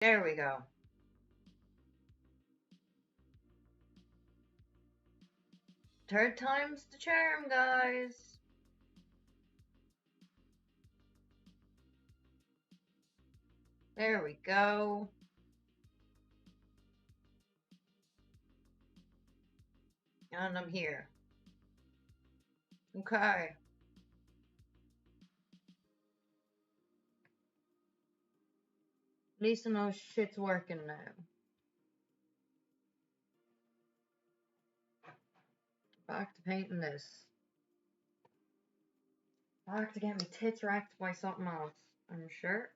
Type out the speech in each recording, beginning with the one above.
There we go. Third time's the charm, guys. There we go. And I'm here. Okay. At least I know shit's working now. Back to painting this. Back to getting my tits racked by something else, I'm sure.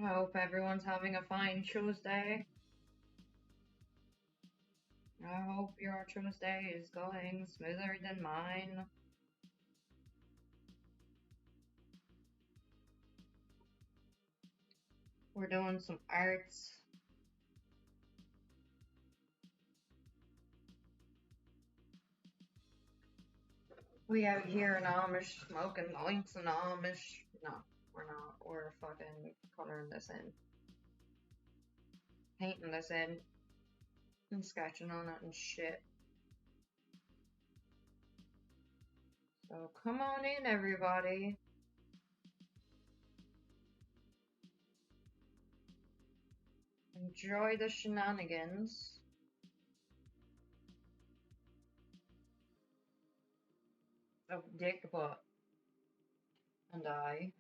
I hope everyone's having a fine Tuesday. I hope your Tuesday is going smoother than mine. We're doing some arts. We out here in Amish smoking joints in Amish. No, we're not. We're fucking coloring this in. Painting this in. And sketching on it and shit. So come on in, everybody. Enjoy the shenanigans. Of Dick Butt and I,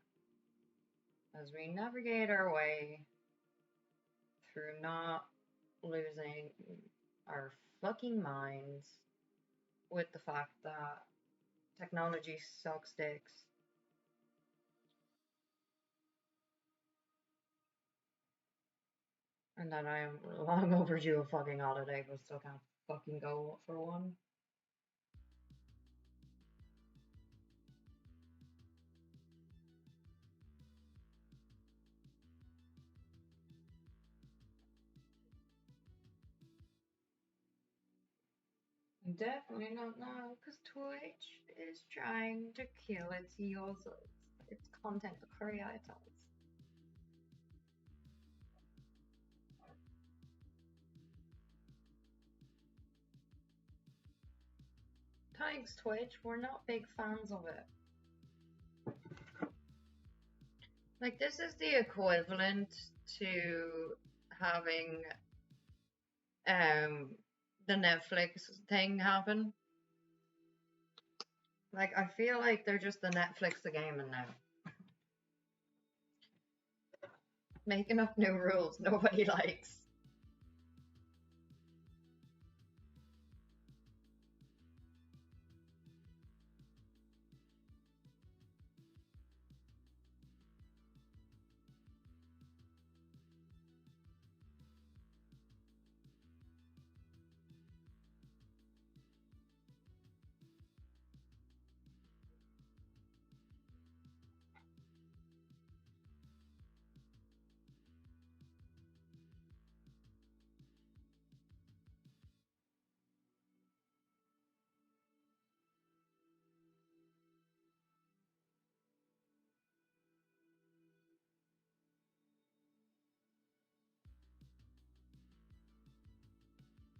as we navigate our way through not losing our fucking minds with the fact that technology sucks dicks. And that I am long overdue a fucking holiday, but still can't fucking go for one. Definitely not now, because Twitch is trying to kill its users, its content creators. Thanks, Twitch. We're not big fans of it. Like, this is the equivalent to having the Netflix thing happen. Like, I feel like they're just the Netflix of gaming now. Making up new rules nobody likes.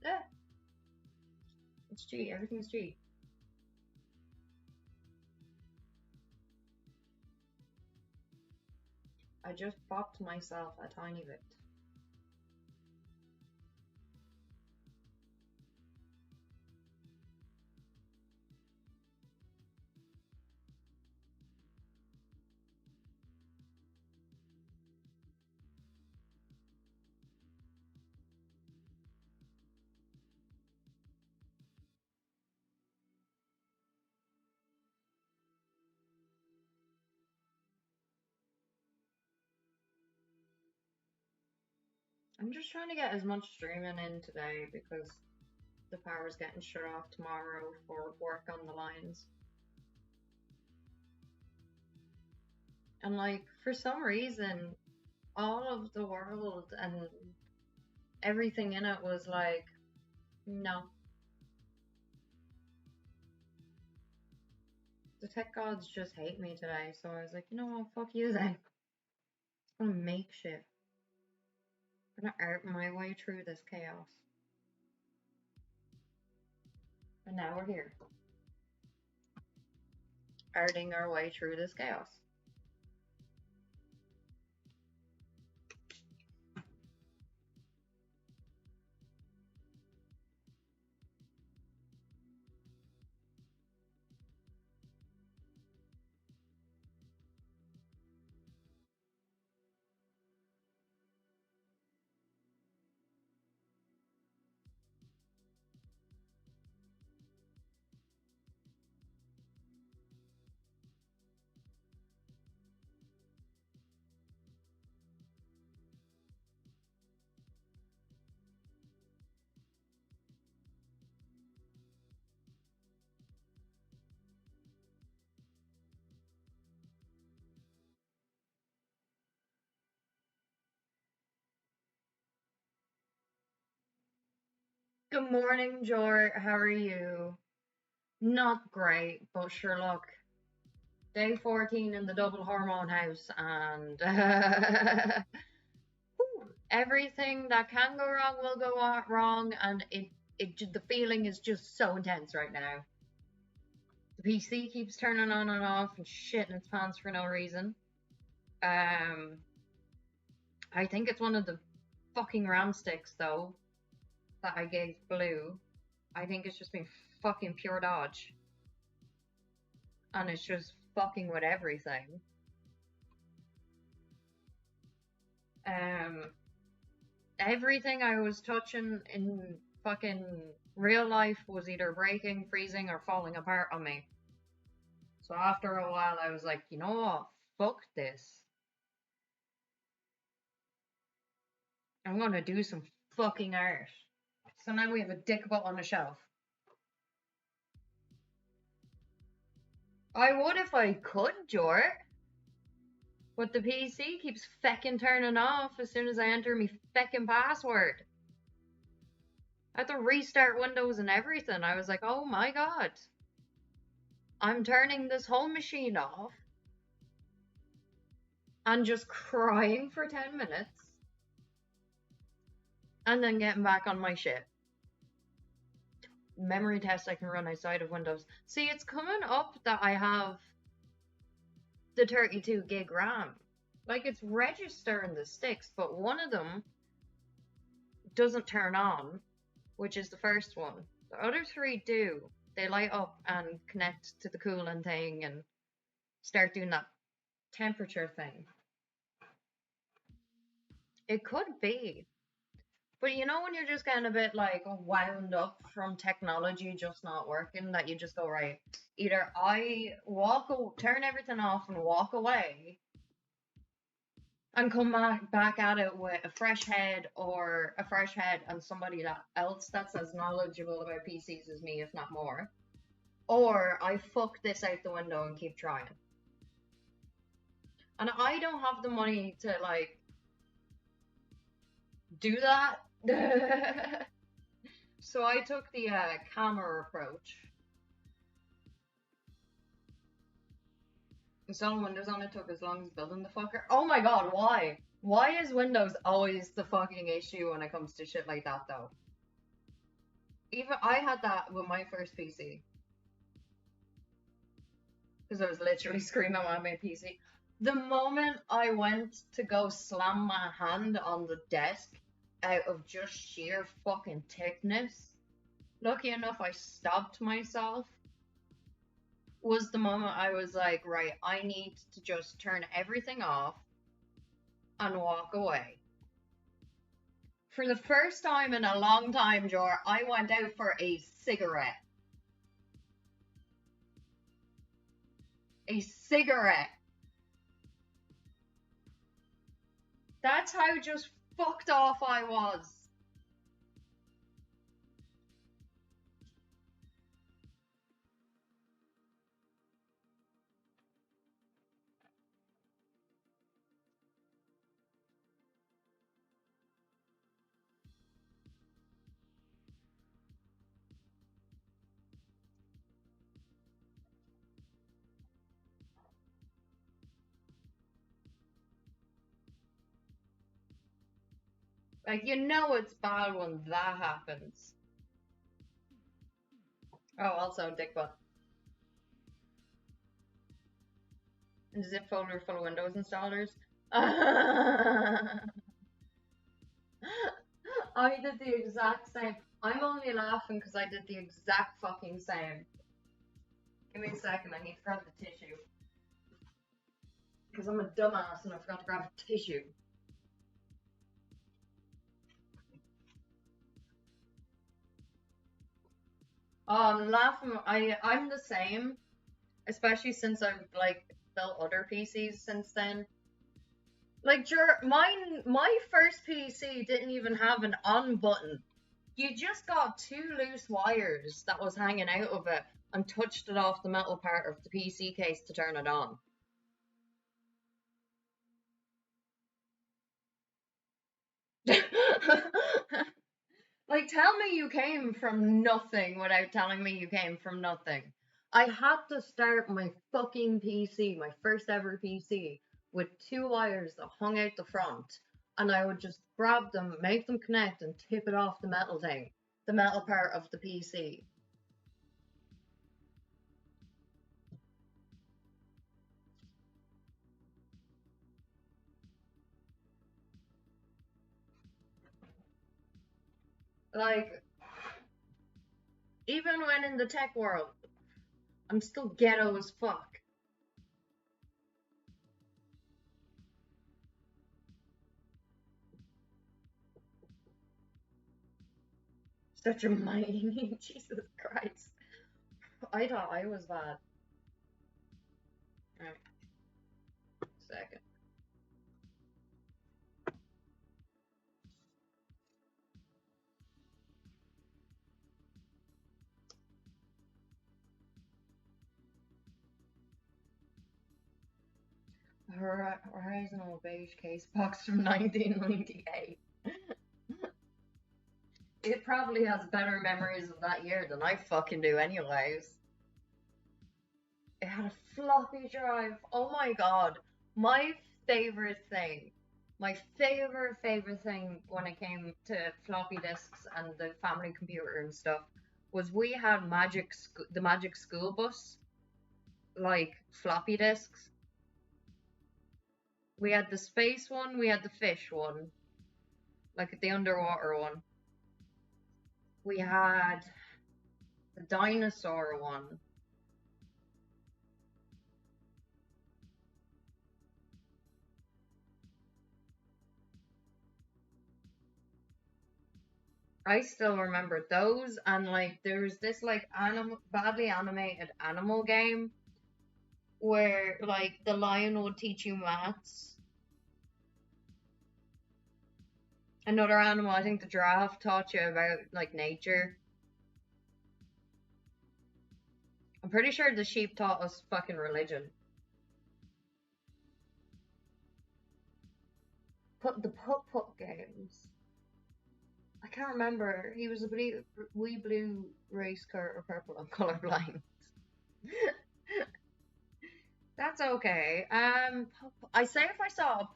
Yeah. It's G. Everything's G. I just popped myself a tiny bit. I'm just trying to get as much streaming in today because the power's getting shut off tomorrow for work on the lines. And like, for some reason, all of the world and everything in it was like, no. The tech gods just hate me today, so I was like, you know what, fuck you then. I'm gonna make shit. I'm gonna art my way through this chaos. And now we're here. Arting our way through this chaos. Good morning, Jor. How are you? Not great, but sure, look. Day 14 in the double hormone house, and everything that can go wrong will go wrong, and the feeling is just so intense right now. The PC keeps turning on and off and shitting its pants for no reason. I think it's one of the fucking RAM sticks, though, that I gave Blue. I think it's just been fucking pure dodge. And it's just fucking with everything. Everything I was touching in fucking real life was either breaking, freezing, or falling apart on me. So after a while, I was like, you know what? Fuck this. I'm gonna do some fucking art. So now we have a dick butt on the shelf. I would if I could, Jort. But the PC keeps feckin' turning off as soon as I enter my feckin' password. I had to restart Windows and everything. I was like, oh my god. I'm turning this whole machine off and just crying for 10 minutes and then getting back on my shit. Memory test I can run outside of Windows. See, it's coming up that I have the 32 gig RAM. Like, it's registering the sticks, but one of them doesn't turn on, which is the first one. The other three do. They light up and connect to the cooling thing and start doing that temperature thing. It could be. But you know when you're just getting a bit like wound up from technology just not working, that you just go, right, either I turn everything off and walk away and come back at it with a fresh head and somebody else that's as knowledgeable about PCs as me, if not more. Or I fuck this out the window and keep trying. And I don't have the money to like do that. So I took the camera approach. Installing Windows on it took as long as building the fucker. Oh my god, why? Why is Windows always the fucking issue when it comes to shit like that, though? Even I had that with my first PC. Because I was literally screaming on my PC. The moment I went to go slam my hand on the desk out of just sheer fucking tickness, lucky enough I stopped myself, was the moment I was like, right, I need to just turn everything off and walk away. For the first time in a long time, Jor, I went out for a cigarette. A cigarette. That's how just fucked off I was. Like, you know it's bad when that happens. Oh, also, dick butt. Zip folder full of Windows installers. I did the exact same. I'm only laughing because I did the exact fucking same. Give me a second, I need to grab the tissue. Because I'm a dumbass and I forgot to grab a tissue. I'm laughing. I'm the same, especially since I've like built other PCs since then. Like my first PC didn't even have an on button. You just got two loose wires that was hanging out of it and touched it off the metal part of the PC case to turn it on. Like, tell me you came from nothing without telling me you came from nothing. I had to start my fucking PC, my first ever PC, with two wires that hung out the front, and I would just grab them, make them connect, and tip it off the metal thing, the metal part of the PC. Like, even when in the tech world, I'm still ghetto as fuck. Such a mighty, Jesus Christ. I thought I was bad. Right. Second. Horizontal beige case box from 1998. It probably has better memories of that year than I fucking do anyways. It had a floppy drive. Oh my god. My favorite thing, my favorite thing when it came to floppy disks and the family computer and stuff was we had the Magic School Bus, like floppy disks. We had the space one, we had the fish one, like the underwater one. We had the dinosaur one. I still remember those, and like there's this like badly animated animal game where like the lion would teach you maths. Another animal, I think the giraffe taught you about like nature. I'm pretty sure the sheep taught us fucking religion. Put the Putt games. I can't remember. He was a wee blue race car or purple. I'm colorblind. That's okay. I say if I saw a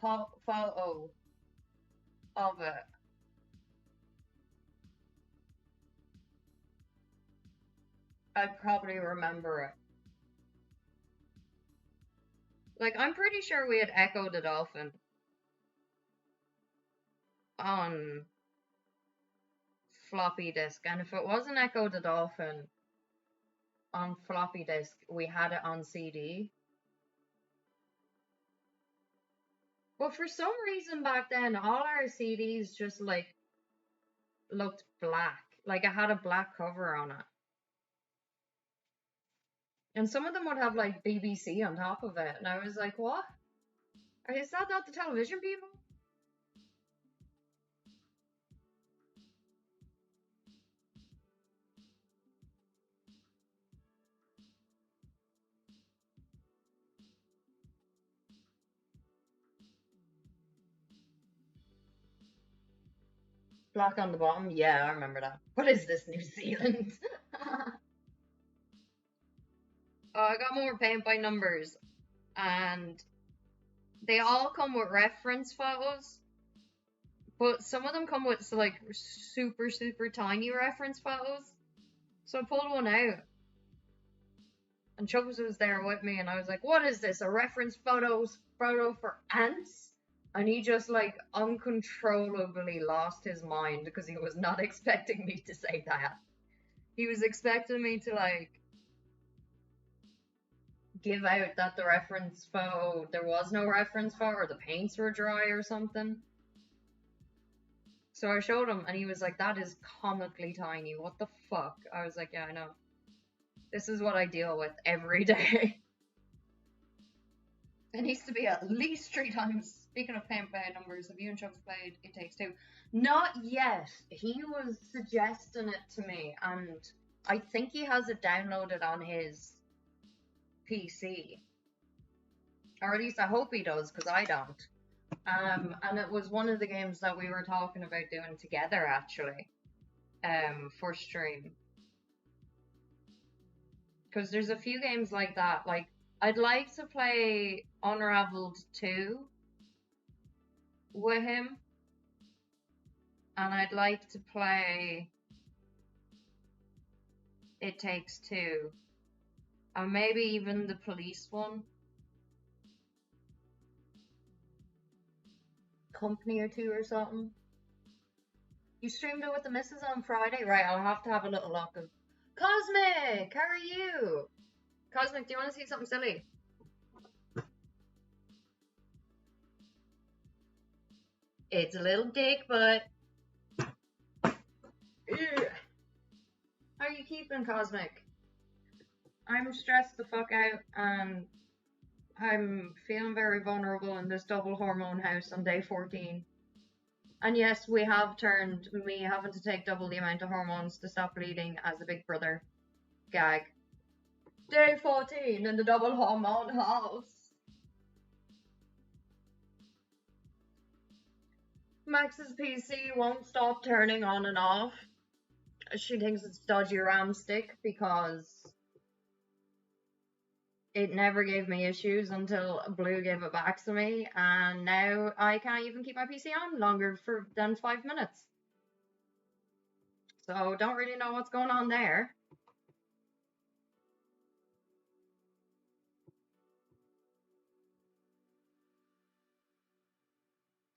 photo of it, I'd probably remember it. Like, I'm pretty sure we had Echo the Dolphin on floppy disk, and if it wasn't Echo the Dolphin on floppy disk, we had it on CD. But for some reason back then, all our CDs just like looked black. Like it had a black cover on it. And some of them would have like BBC on top of it. And I was like, what? Is that not the television people? Black on the bottom? Yeah, I remember that. What is this, New Zealand? Oh, I got more paint by numbers. And they all come with reference photos. But some of them come with like super, super tiny reference photos. So I pulled one out. And Chubbs was there with me, and I was like, "What is this? A reference photo for ants?" And he just like uncontrollably lost his mind because he was not expecting me to say that. He was expecting me to like give out that the reference photo there was no reference photo or the paints were dry or something. So I showed him, and he was like, "That is comically tiny. What the fuck?" I was like, "Yeah, I know. This is what I deal with every day." It needs to be at least 3 times. Speaking of paint by numbers, have you and Chubbs played It Takes Two? Not yet. He was suggesting it to me, and I think he has it downloaded on his PC. Or at least I hope he does, because I don't. And it was one of the games that we were talking about doing together, actually, for stream. Because there's a few games like that. Like, I'd like to play Unraveled 2 with him. And I'd like to play It Takes Two. And maybe even the police one. Company or two or something. You streamed it with the missus on Friday? Right, I'll have to have a little look of Cosmic! How are you? Cosmic, do you want to see something silly? It's a little dick, but ugh. How are you keeping, Cosmic? I'm stressed the fuck out, and I'm feeling very vulnerable in this double hormone house on day 14. And yes, we have turned me having to take double the amount of hormones to stop bleeding as a big brother gag. Day 14 in the double hormone house. Max's PC won't stop turning on and off. She thinks it's dodgy RAM stick because it never gave me issues until Blue gave it back to me, and now I can't even keep my PC on longer than 5 minutes. So don't really know what's going on there.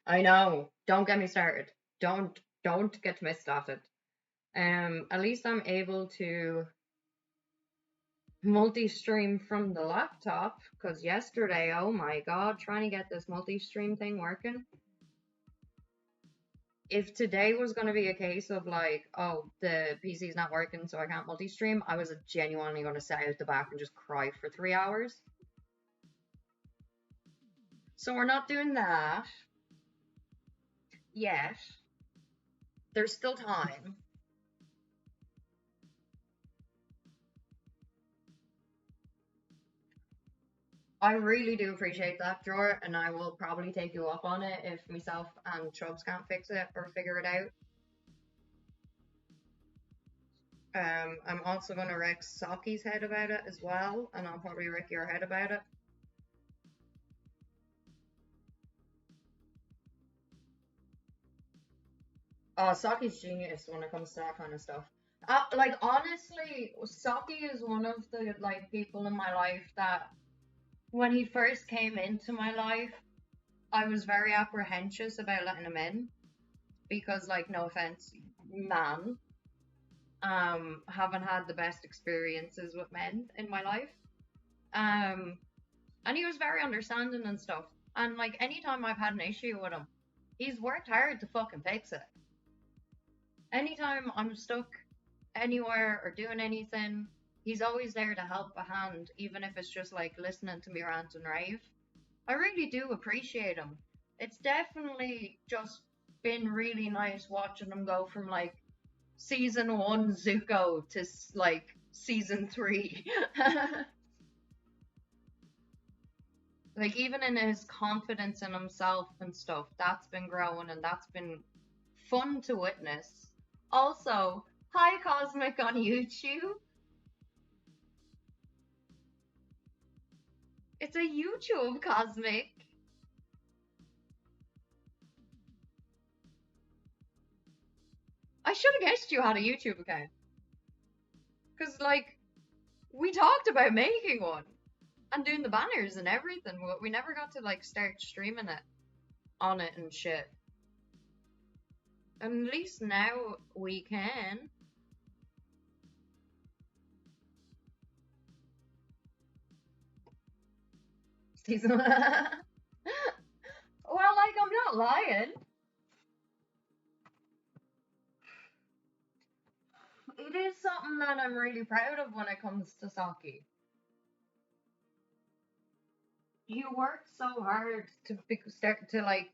I know. Don't get me started. Don't get me started. At least I'm able to multi-stream from the laptop, because yesterday, oh my god, trying to get this multi-stream thing working. If today was going to be a case of like, oh, the PC's not working so I can't multi-stream, I was genuinely going to sit out the back and just cry for 3 hours. So we're not doing that yet. There's still time. I really do appreciate that, Drawer, and I will probably take you up on it if myself and Chubbs can't fix it or figure it out. I'm also going to wreck Saki's head about it as well, and I'll probably wreck your head about it. Saki's genius when it comes to that kind of stuff. Like honestly, Saki is one of the like people in my life that when he first came into my life, I was very apprehensive about letting him in because, like, no offense, man, haven't had the best experiences with men in my life. And he was very understanding and stuff. And like anytime I've had an issue with him, he's worked hard to fucking fix it. Anytime I'm stuck anywhere or doing anything, he's always there to help a hand, even if it's just like listening to me rant and rave. I really do appreciate him. It's definitely just been really nice watching him go from like season 1 Zuko to like season 3. Like even in his confidence in himself and stuff, that's been growing and that's been fun to witness. Also, hi Cosmic on YouTube. It's a YouTube Cosmic. I should have guessed you had a YouTube account. Because, like, we talked about making one. And doing the banners and everything, but we never got to, like, start streaming it on it and shit. And at least now we can. Well, like, I'm not lying. It is something that I'm really proud of when it comes to Saki. He worked so hard to start to, like,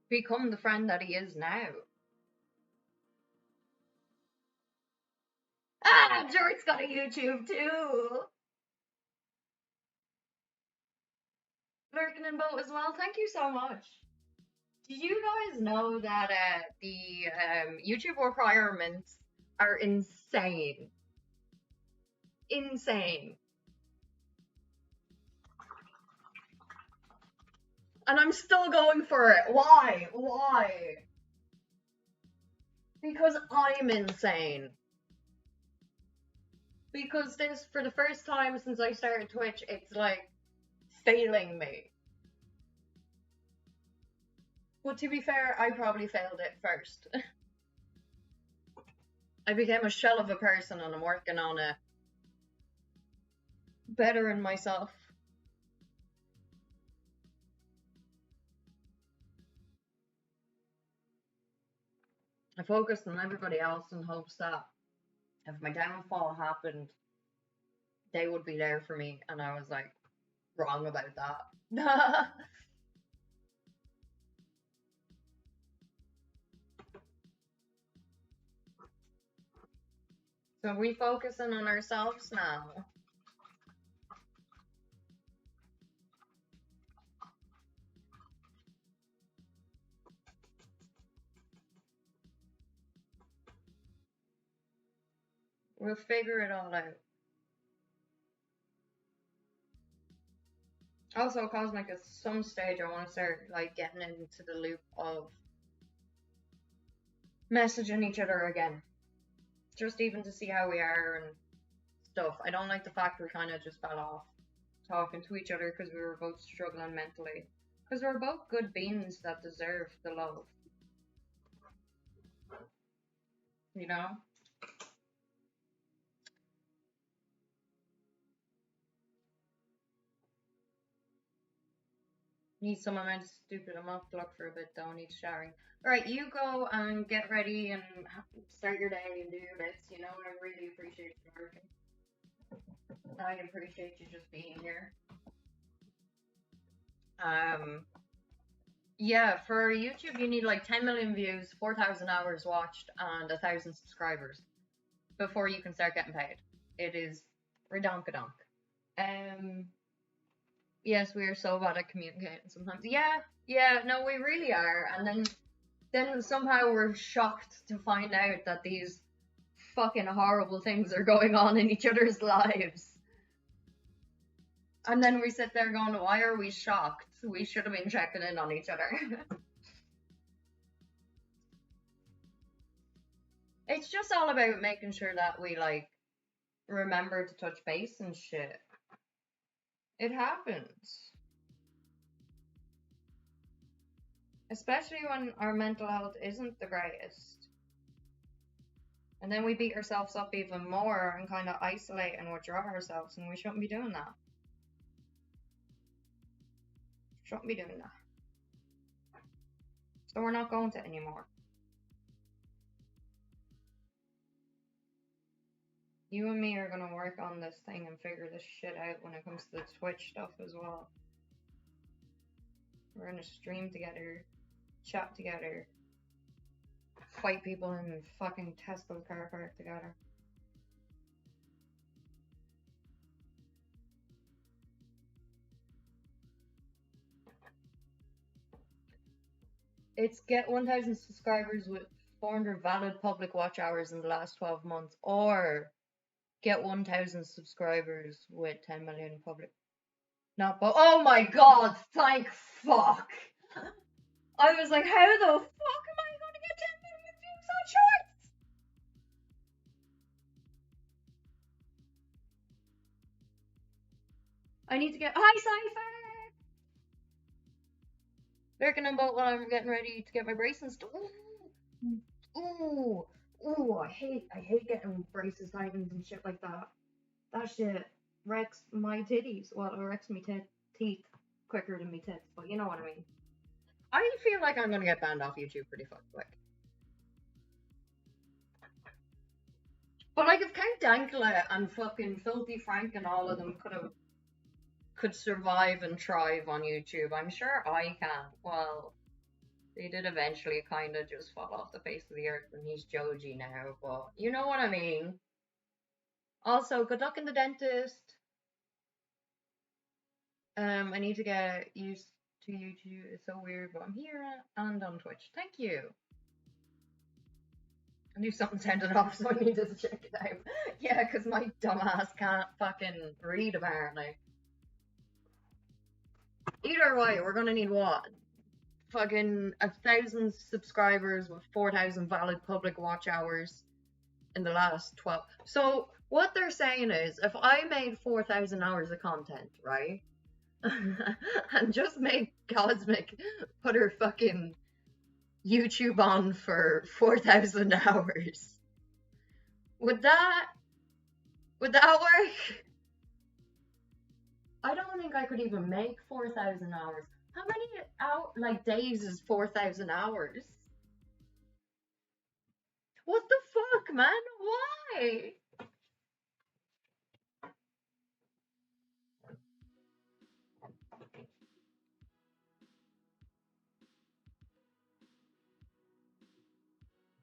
become the friend that he is now. Ah, Jort's got a YouTube too. Lurking in boat as well. Thank you so much. Did you guys know that the YouTube requirements are insane? Insane. And I'm still going for it. Why? Why? Because I'm insane. Because this, for the first time since I started Twitch, it's like failing me. Well, to be fair, I probably failed it first. I became a shell of a person and I'm working on it. Bettering myself. I focused on everybody else in hopes that if my downfall happened, they would be there for me, and I was like, wrong about that. So are we focusing on ourselves now? We'll figure it all out. Also, Cosmic, at some stage I want to start, like, getting into the loop of messaging each other again. Just even to see how we are and stuff. I don't like the fact we kind of just fell off talking to each other because we were both struggling mentally. Because we're both good beings that deserve the love. You know? Need some amount of stupid. I'm off the look for a bit though. I need showering. Alright, you go and get ready and start your day and do your bits. You know, I really appreciate you working. I appreciate you just being here. Yeah, for YouTube you need like 10 million views, 4,000 hours watched, and 1,000 subscribers before you can start getting paid. It is redonkadonk. Yes, we are so bad at communicating sometimes. Yeah, no, we really are. And then somehow we're shocked to find out that these fucking horrible things are going on in each other's lives. And then we sit there going, why are we shocked? We should have been checking in on each other. It's just all about making sure that we, like, remember to touch base and shit. It happens. Especially when our mental health isn't the greatest. And then we beat ourselves up even more and kind of isolate and withdraw ourselves, and we shouldn't be doing that. Shouldn't be doing that. So we're not going to anymore. You and me are going to work on this thing and figure this shit out when it comes to the Twitch stuff as well. We're going to stream together, chat together, fight people in fucking Tesco car park together. It's get 1,000 subscribers with 400 valid public watch hours in the last 12 months, or get 1,000 subscribers with 10 million public. Oh my god, thank fuck! I was like, how the fuck am I gonna get 10 million views on choice! I need to get. Hi, Cypher! Lurking about while I'm getting ready to get my braces and stuff. Ooh, ooh, I hate getting braces tightened and shit like that. That shit wrecks my titties. Well, it wrecks me teeth quicker than me tits, but you know what I mean. I feel like I'm gonna get banned off YouTube pretty fucking quick. But like, if Count Dankula and fucking Filthy Frank and all of them could survive and thrive on YouTube, I'm sure I can. Well, they did eventually kind of just fall off the face of the earth, and he's Joji now. But you know what I mean. Also, good luck in the dentist. I need to get used to YouTube. It's so weird, but I'm here and on Twitch. Thank you. I knew something turned off, so I needed to check it out. Yeah, because my dumbass can't fucking read, apparently. Either way, we're gonna need what? Fucking 1,000 subscribers with 4,000 valid public watch hours in the last 12. So, what they're saying is, if I made 4,000 hours of content, right? And just make Cosmic put her fucking YouTube on for 4,000 hours. Would that work? I don't think I could even make 4,000 hours. How many days is 4,000 hours? What the fuck, man? Why?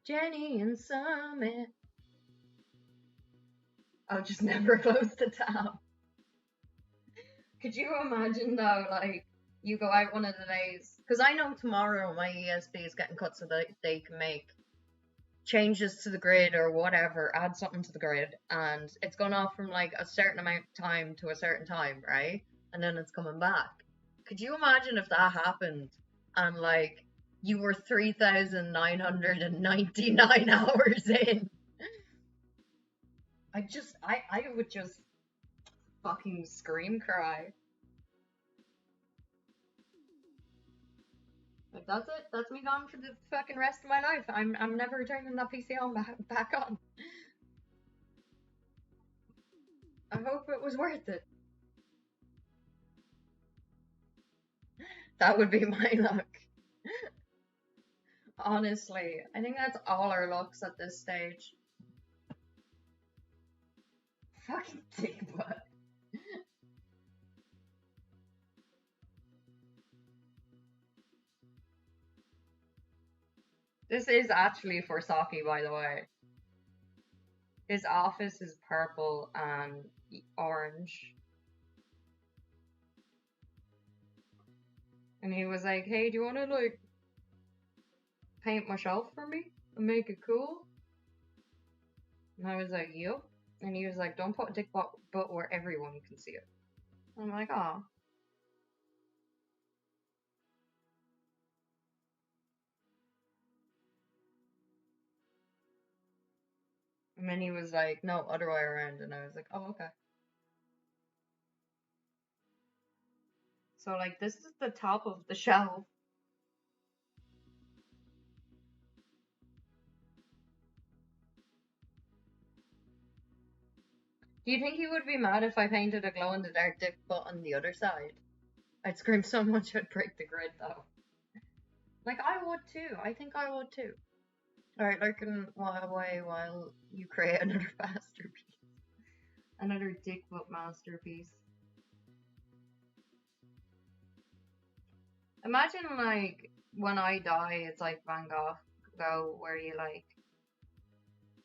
Jenny and Summit. I'll just never close the tab. Could you imagine though, like, you go out one of the days, because I know tomorrow my ESP is getting cut so that they can make changes to the grid or whatever, add something to the grid, and it's gone off from like a certain amount of time to a certain time, right? And then it's coming back. Could you imagine if that happened and like you were 3,999 hours in? I would just fucking scream cry. Like, that's it. That's me gone for the fucking rest of my life. I'm never turning that PC on back on. I hope it was worth it. That would be my luck. Honestly, I think that's all our lucks at this stage. Fucking dick butt. This is actually for Saki, by the way. His office is purple and orange. And he was like, hey, do you want to, like, paint my shelf for me and make it cool? And I was like, yup. And he was like, don't put a dick butt where everyone can see it. And I'm like, oh. And then he was like, no, other way around. And I was like, oh, okay. So, like, this is the top of the shelf. Do you think he would be mad if I painted a glow-in-the-dark dick butt on the other side? I'd scream so much I'd break the grid, though. Like, I would too. I think I would too. Alright, lurking away while you create another masterpiece. Another dick butt masterpiece. Imagine, like, when I die, it's like Van Gogh, where you, like,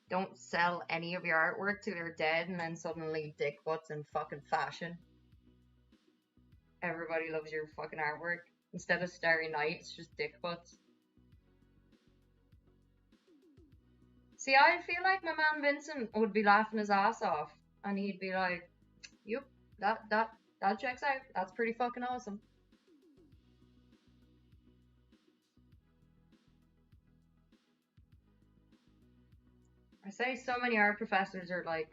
don't sell any of your artwork till you're dead, and then suddenly dick butts in fucking fashion. Everybody loves your fucking artwork. Instead of Starry Night, it's just dick butts. See, I feel like my man Vincent would be laughing his ass off, and he'd be like, "Yup, that checks out. That's pretty fucking awesome." I say so many art professors are like,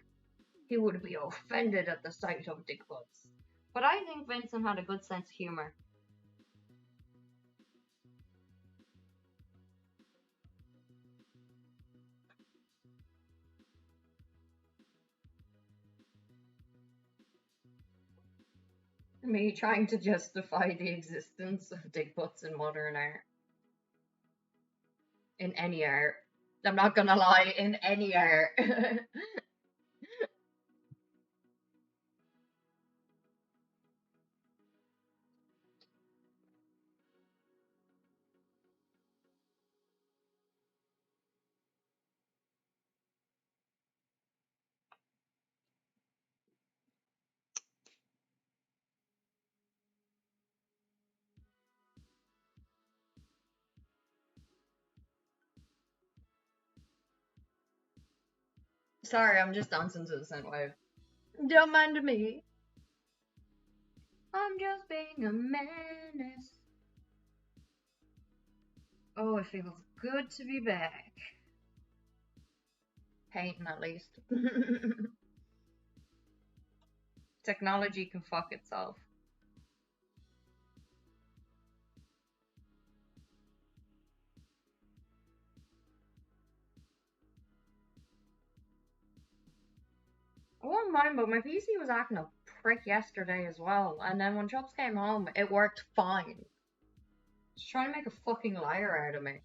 he would be offended at the sight of Bigfoots. But I think Vincent had a good sense of humor. Me trying to justify the existence of Bigfoots in modern art. In any art. I'm not gonna lie, in any art. Sorry, I'm just dancing to the synthwave. Don't mind me. I'm just being a menace. Oh, it feels good to be back. Painting, at least. Technology can fuck itself. I won't mind, but my PC was acting a prick yesterday as well. And then when Chubbs came home, it worked fine. Just trying to make a fucking liar out of me.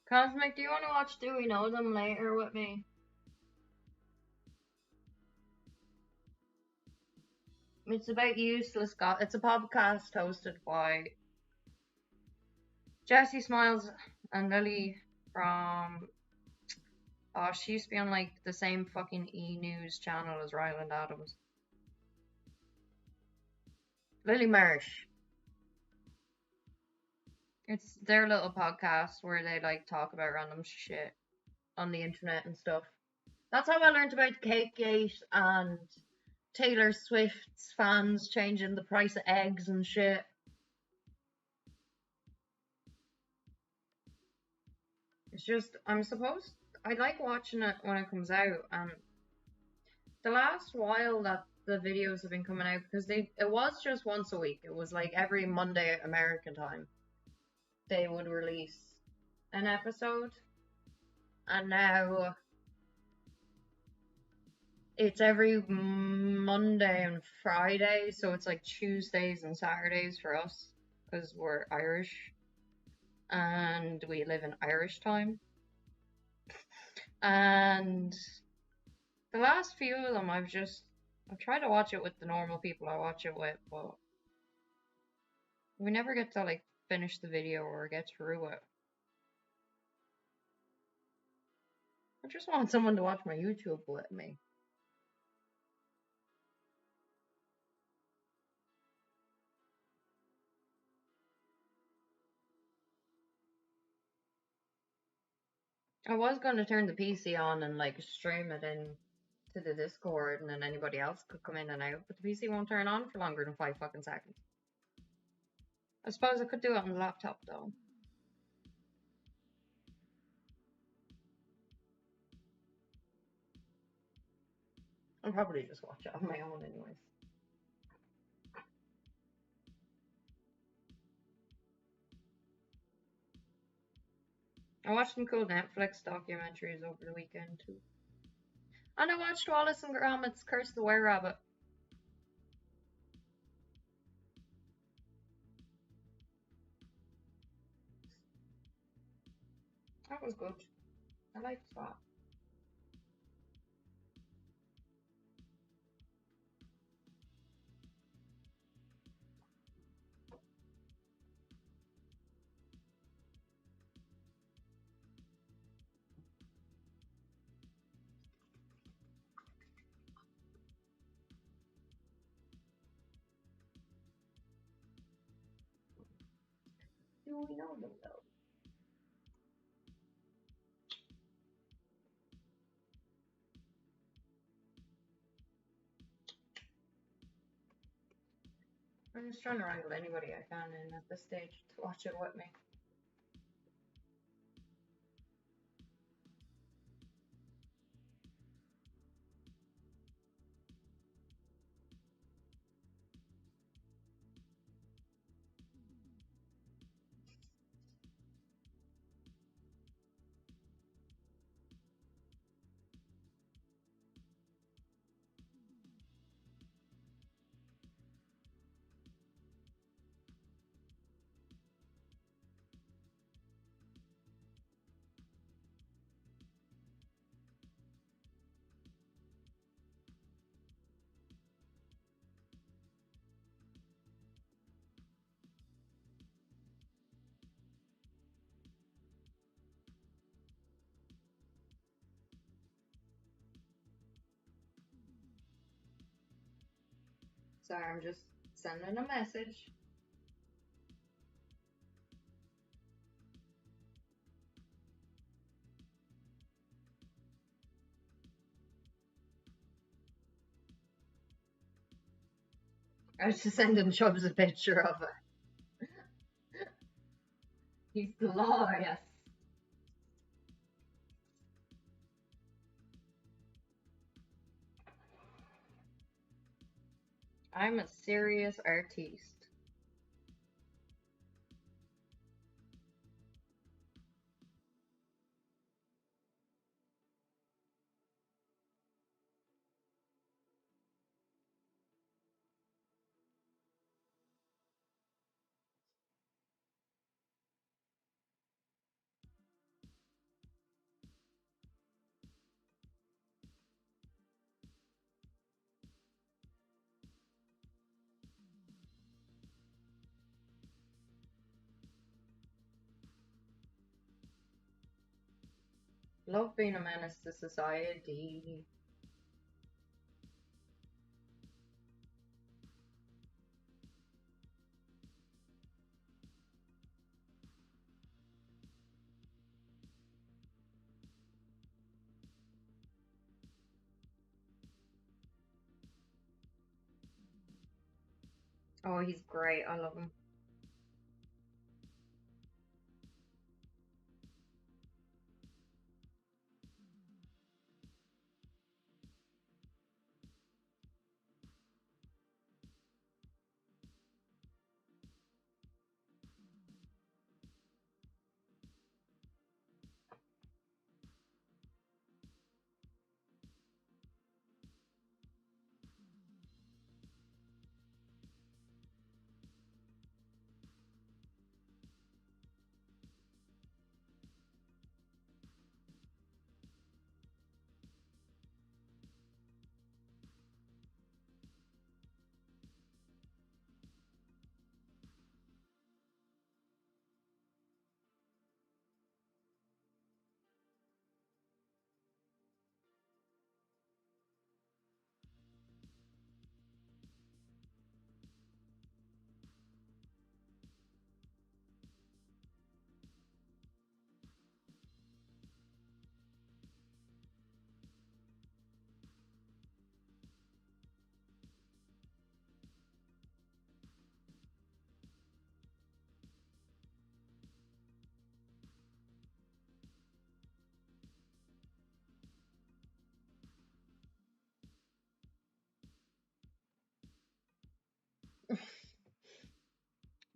Cosmic, do you want to watch Do We Know Them later with me? It's about useless God. It's a podcast hosted by Jessie Smiles and Lily from. Oh, she used to be on like the same fucking E News channel as Ryland Adams. Lily Marsh. It's their little podcast where they like talk about random shit on the internet and stuff. That's how I learned about Cakegate and Taylor Swift's fans changing the price of eggs and shit. It's just, I like watching it when it comes out, and the last while that the videos have been coming out, because it was just once a week, it was like every Monday American time, they would release an episode, and now it's every Monday and Friday, so it's like Tuesdays and Saturdays for us, because we're Irish, and we live in Irish time. And the last few of them, I've tried to watch it with the normal people I watch it with, but we never get to like finish the video or get through it. I just want someone to watch my YouTube with me. I was going to turn the PC on and like stream it in to the Discord, and then anybody else could come in and out, but the PC won't turn on for longer than 5 fucking seconds. I suppose I could do it on the laptop though. I'll probably just watch it on my own anyways. I watched some cool Netflix documentaries over the weekend too. And I watched Wallace and Gromit's Curse of the Were Rabbit. That was good. I liked that. Do we know them though? I'm just trying to wrangle anybody I can in at this stage to watch it with me. Sorry, I'm just sending a message. I was just sending Chubbs a picture of it. He's glorious. I'm a serious artiste. Love being a menace to society. Oh, he's great. I love him.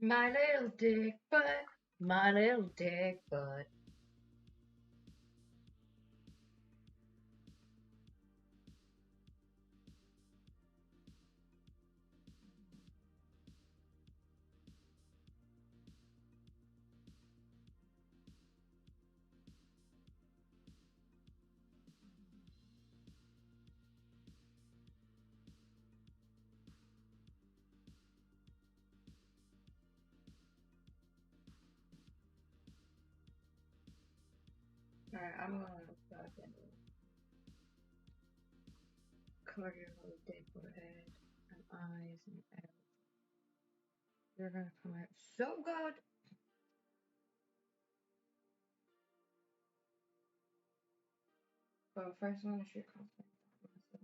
My little dick butt. My little dick butt. I'm gonna fucking cover your little dick with head and eyes and out. You're gonna come out so good. But first, I want to shoot cosplay message.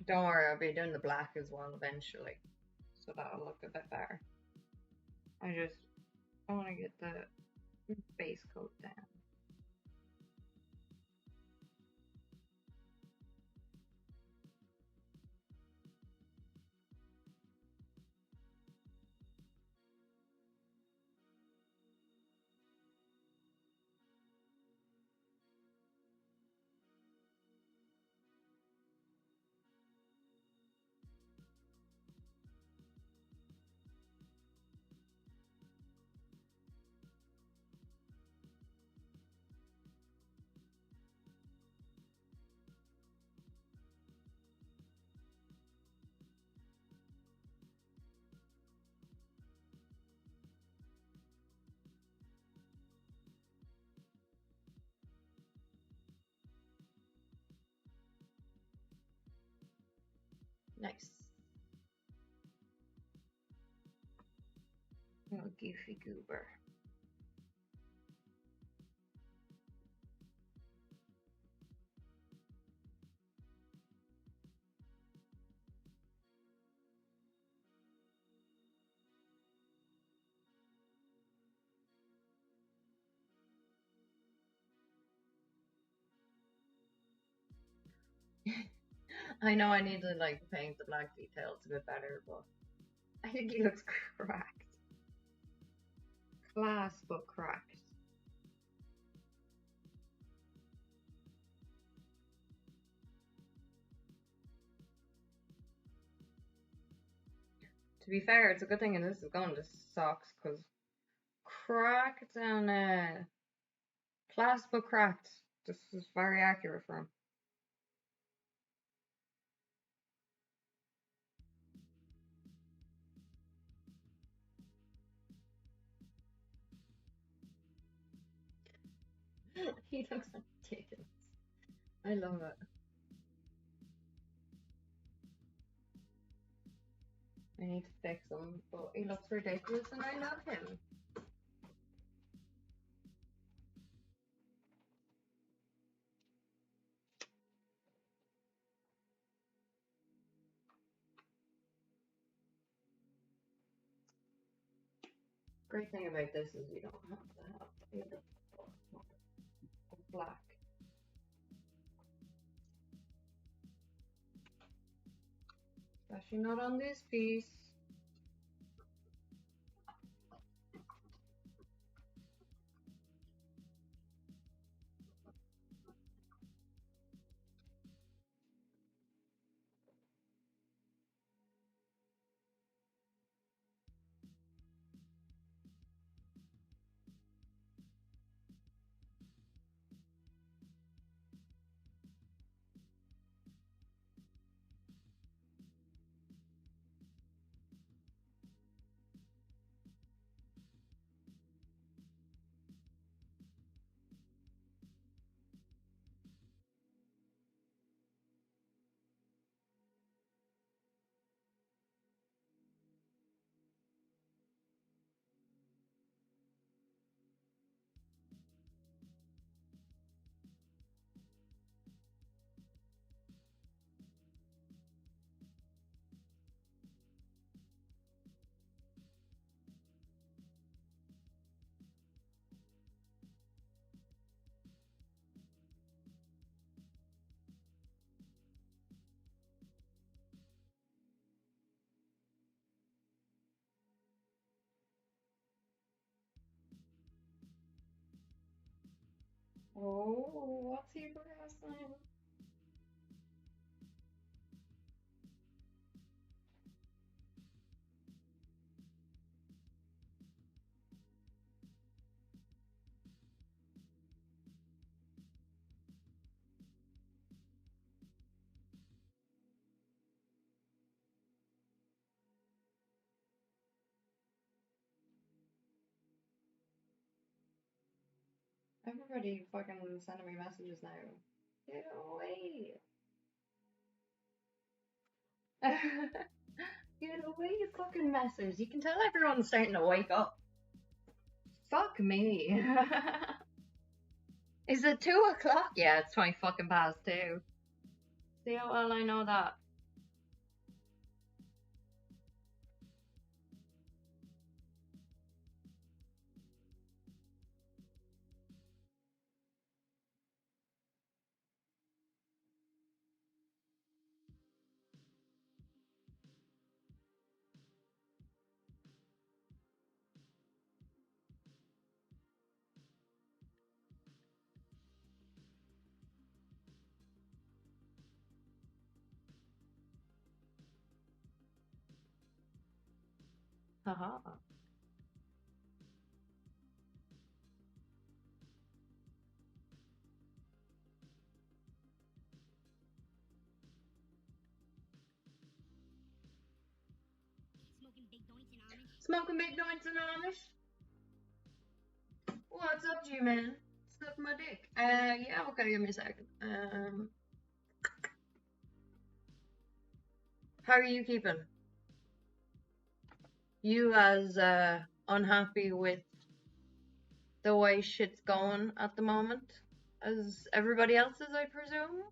Don't worry, I'll be doing the black as well eventually, so that'll look a bit better. I want to get the base coat down. Nice. Little goofy goober. I know I need to like paint the black details a bit better, but I think he looks cracked. Class, but cracked. To be fair, it's a good thing and this is going to socks because cracked and class, but cracked. This is very accurate for him. He looks ridiculous. I love it. I need to fix him, but he looks ridiculous and I love him. Great thing about this is you don't have to have either black. Especially not on this piece. Oh, what's he procrastinating? Everybody fucking sending me messages now. Get away. Get away, you fucking messes. You can tell everyone's starting to wake up. Fuck me. Is it 2 o'clock? Yeah, it's 20 fucking past 2. See how well I know that? Haha. Smoking big joints and Amish? What's up, G-Man? Suck my dick. Yeah, okay, give me a second. How are you keeping? You as, unhappy with the way shit's going at the moment as everybody else is, I presume?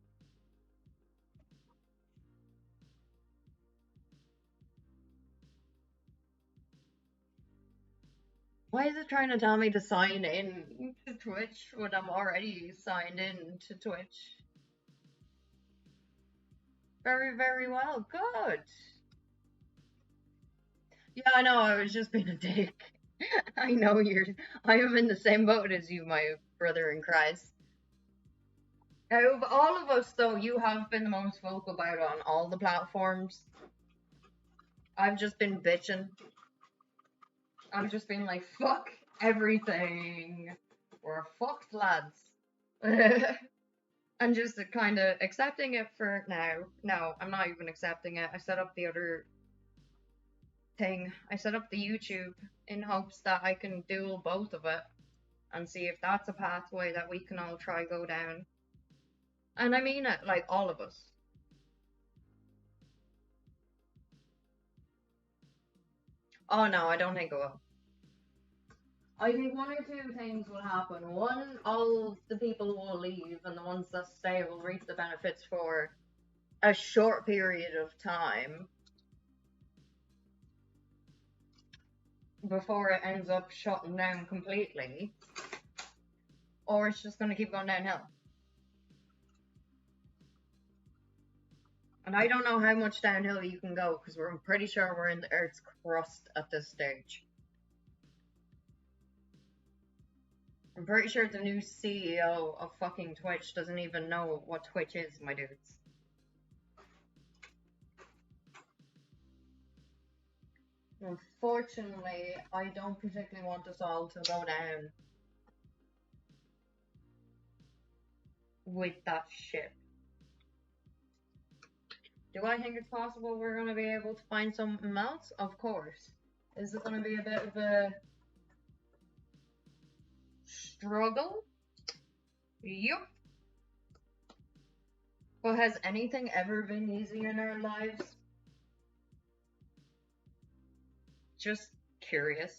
Why is it trying to tell me to sign in to Twitch when I'm already signed in to Twitch? Very, very well. Good. Yeah, I know, I was just being a dick. I know I am in the same boat as you, my brother in Christ. Out of all of us, though, you have been the most vocal about it on all the platforms. I've just been bitching. I've just been like, fuck everything. We're fucked, lads. And just kind of accepting it for now. No, I'm not even accepting it. I set up the other thing. I set up the YouTube in hopes that I can do both of it and see if that's a pathway that we can all try go down. And I mean it, like all of us. Oh no, I don't think it will. I think one or two things will happen. One, all the people will leave, and the ones that stay will reap the benefits for a short period of time before it ends up shutting down completely, or it's just going to keep going downhill. And I don't know how much downhill you can go because I'm pretty sure we're in the Earth's crust at this stage. I'm pretty sure the new CEO of fucking Twitch doesn't even know what Twitch is, my dudes. Unfortunately, I don't particularly want us all to go down with that shit. Do I think it's possible we're going to be able to find something else? Of course. Is it going to be a bit of a struggle? Yup. But has anything ever been easy in our lives? Just curious.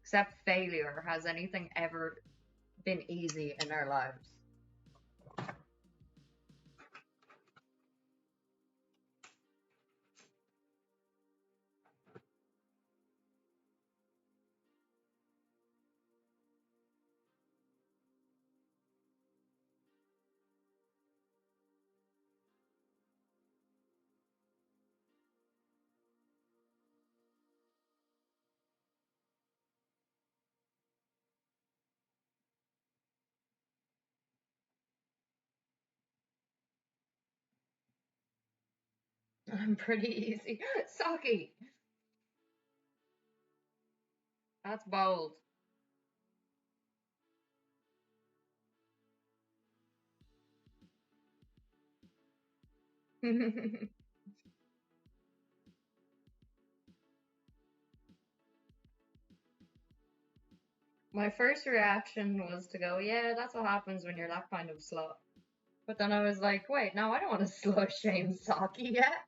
Except failure. Has anything ever been easy in our lives? I'm pretty easy. Saki. That's bold. My first reaction was to go, yeah, that's what happens when you're that kind of slut. But then I was like, wait, no, I don't want to slut shame Saki yet.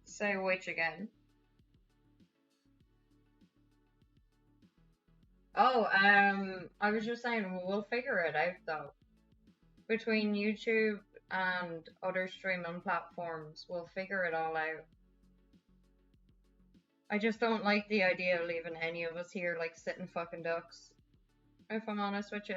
Say which again? Oh, I was just saying we'll figure it out though. Between YouTube and other streaming platforms, we'll figure it all out. I just don't like the idea of leaving any of us here like sitting fucking ducks, if I'm honest with you.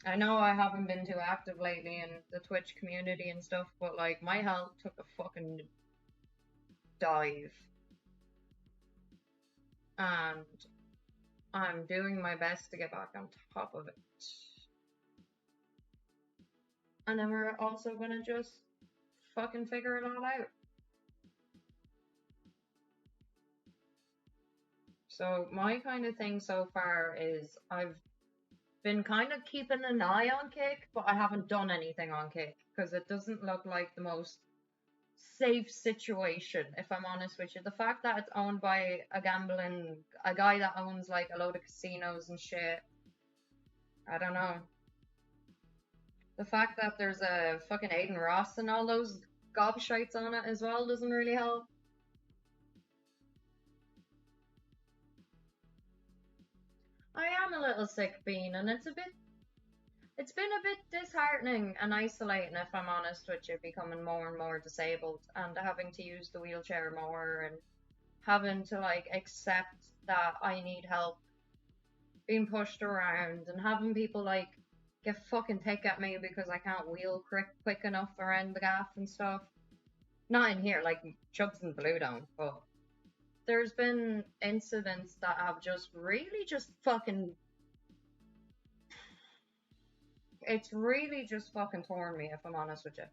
I know I haven't been too active lately in the Twitch community and stuff, but like my health took a fucking dive. And I'm doing my best to get back on top of it. And then we're also gonna just fucking figure it all out. So my kind of thing so far is I've been kind of keeping an eye on Kick, but I haven't done anything on Kick because it doesn't look like the most safe situation, if I'm honest with you. The fact that it's owned by a guy that owns like a load of casinos and shit, I don't know. The fact that there's a fucking Aiden Ross and all those gobshites on it as well doesn't really help. I am a little sick bean, and it's been a bit disheartening and isolating, if I'm honest with you, becoming more and more disabled and having to use the wheelchair more and having to like accept that I need help being pushed around and having people like get fucking tick at me because I can't wheel quick enough around the gaff and stuff. Not in here, like Chubbs and Blue don't, but there's been incidents that have just really just fucking. It's really just fucking torn me, if I'm honest with you.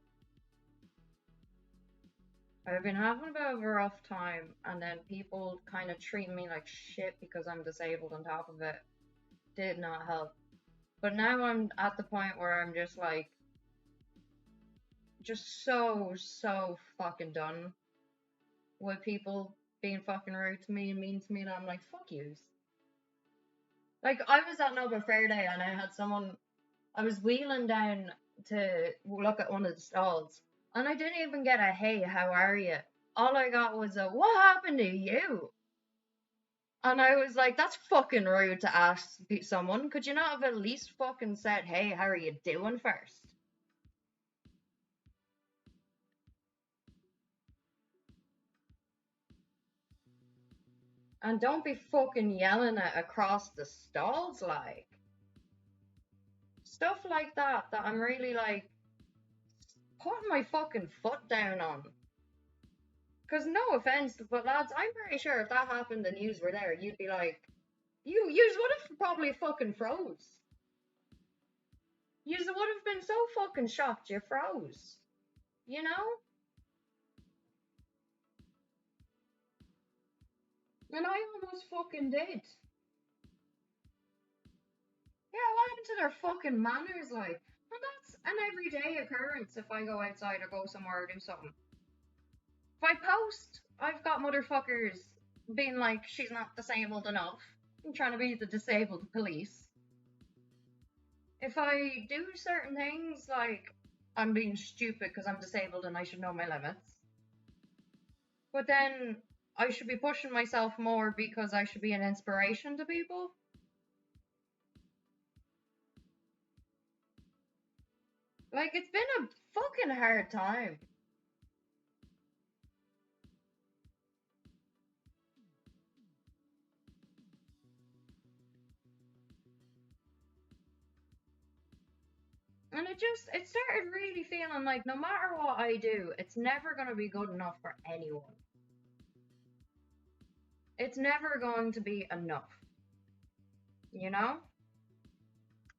I've been having a bit of a rough time, and then people kind of treating me like shit because I'm disabled on top of it did not help. But now I'm at the point where I'm just like, just so fucking done with people being fucking rude to me and mean to me that I'm like, fuck yous. Like, I was at Nova Fair Day and I had someone, I was wheeling down to look at one of the stalls and I didn't even get a hey, how are you? All I got was a what happened to you? And I was like, that's fucking rude to ask someone. Could you not have at least fucking said, hey, how are you doing first? And don't be fucking yelling it across the stalls like. Stuff like that I'm really like putting my fucking foot down on. Because no offense, but lads, I'm pretty sure if that happened and yous were there, you'd be like, yous would have probably fucking froze. Yous would have been so fucking shocked you froze. You know? And I almost fucking did. Yeah, what happened to their fucking manners, like? And that's an everyday occurrence if I go outside or go somewhere or do something. If I post, I've got motherfuckers being like, she's not disabled enough. I'm trying to be the disabled police. If I do certain things, like, I'm being stupid because I'm disabled and I should know my limits. But then I should be pushing myself more because I should be an inspiration to people. Like, it's been a fucking hard time. And it started really feeling like no matter what I do, it's never going to be good enough for anyone. It's never going to be enough. You know?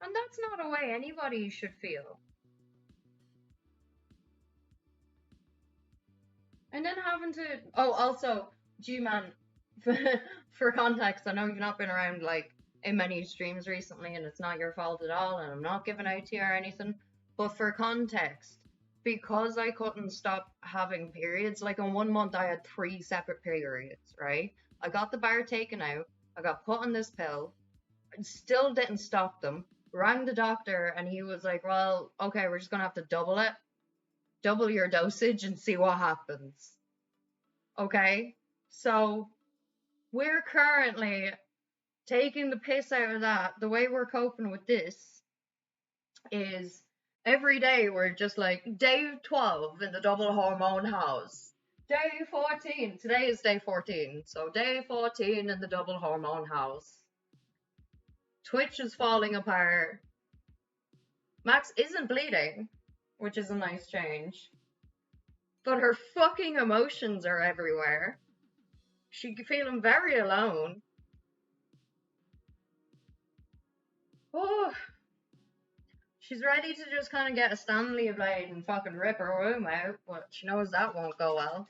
And that's not a way anybody should feel. And then having to... Oh, also, G-Man, for context, I know you've not been around, like, in many streams recently, and it's not your fault at all, and I'm not giving out to you or anything. But for context, because I couldn't stop having periods, like in 1 month I had 3 separate periods, right? I got the bar taken out, I got put on this pill, still didn't stop them, rang the doctor, and he was like, well, okay, we're just gonna have to double it. Double your dosage and see what happens. Okay? So, we're currently taking the piss out of that. The way we're coping with this is every day we're just like, day 12 in the double hormone house. Day 14. Today is day 14. So day 14 in the double hormone house. Twitch is falling apart. Max isn't bleeding, which is a nice change. But her fucking emotions are everywhere. She's feeling very alone. Oh, she's ready to just kind of get a Stanley blade and fucking rip her womb out, but she knows that won't go well.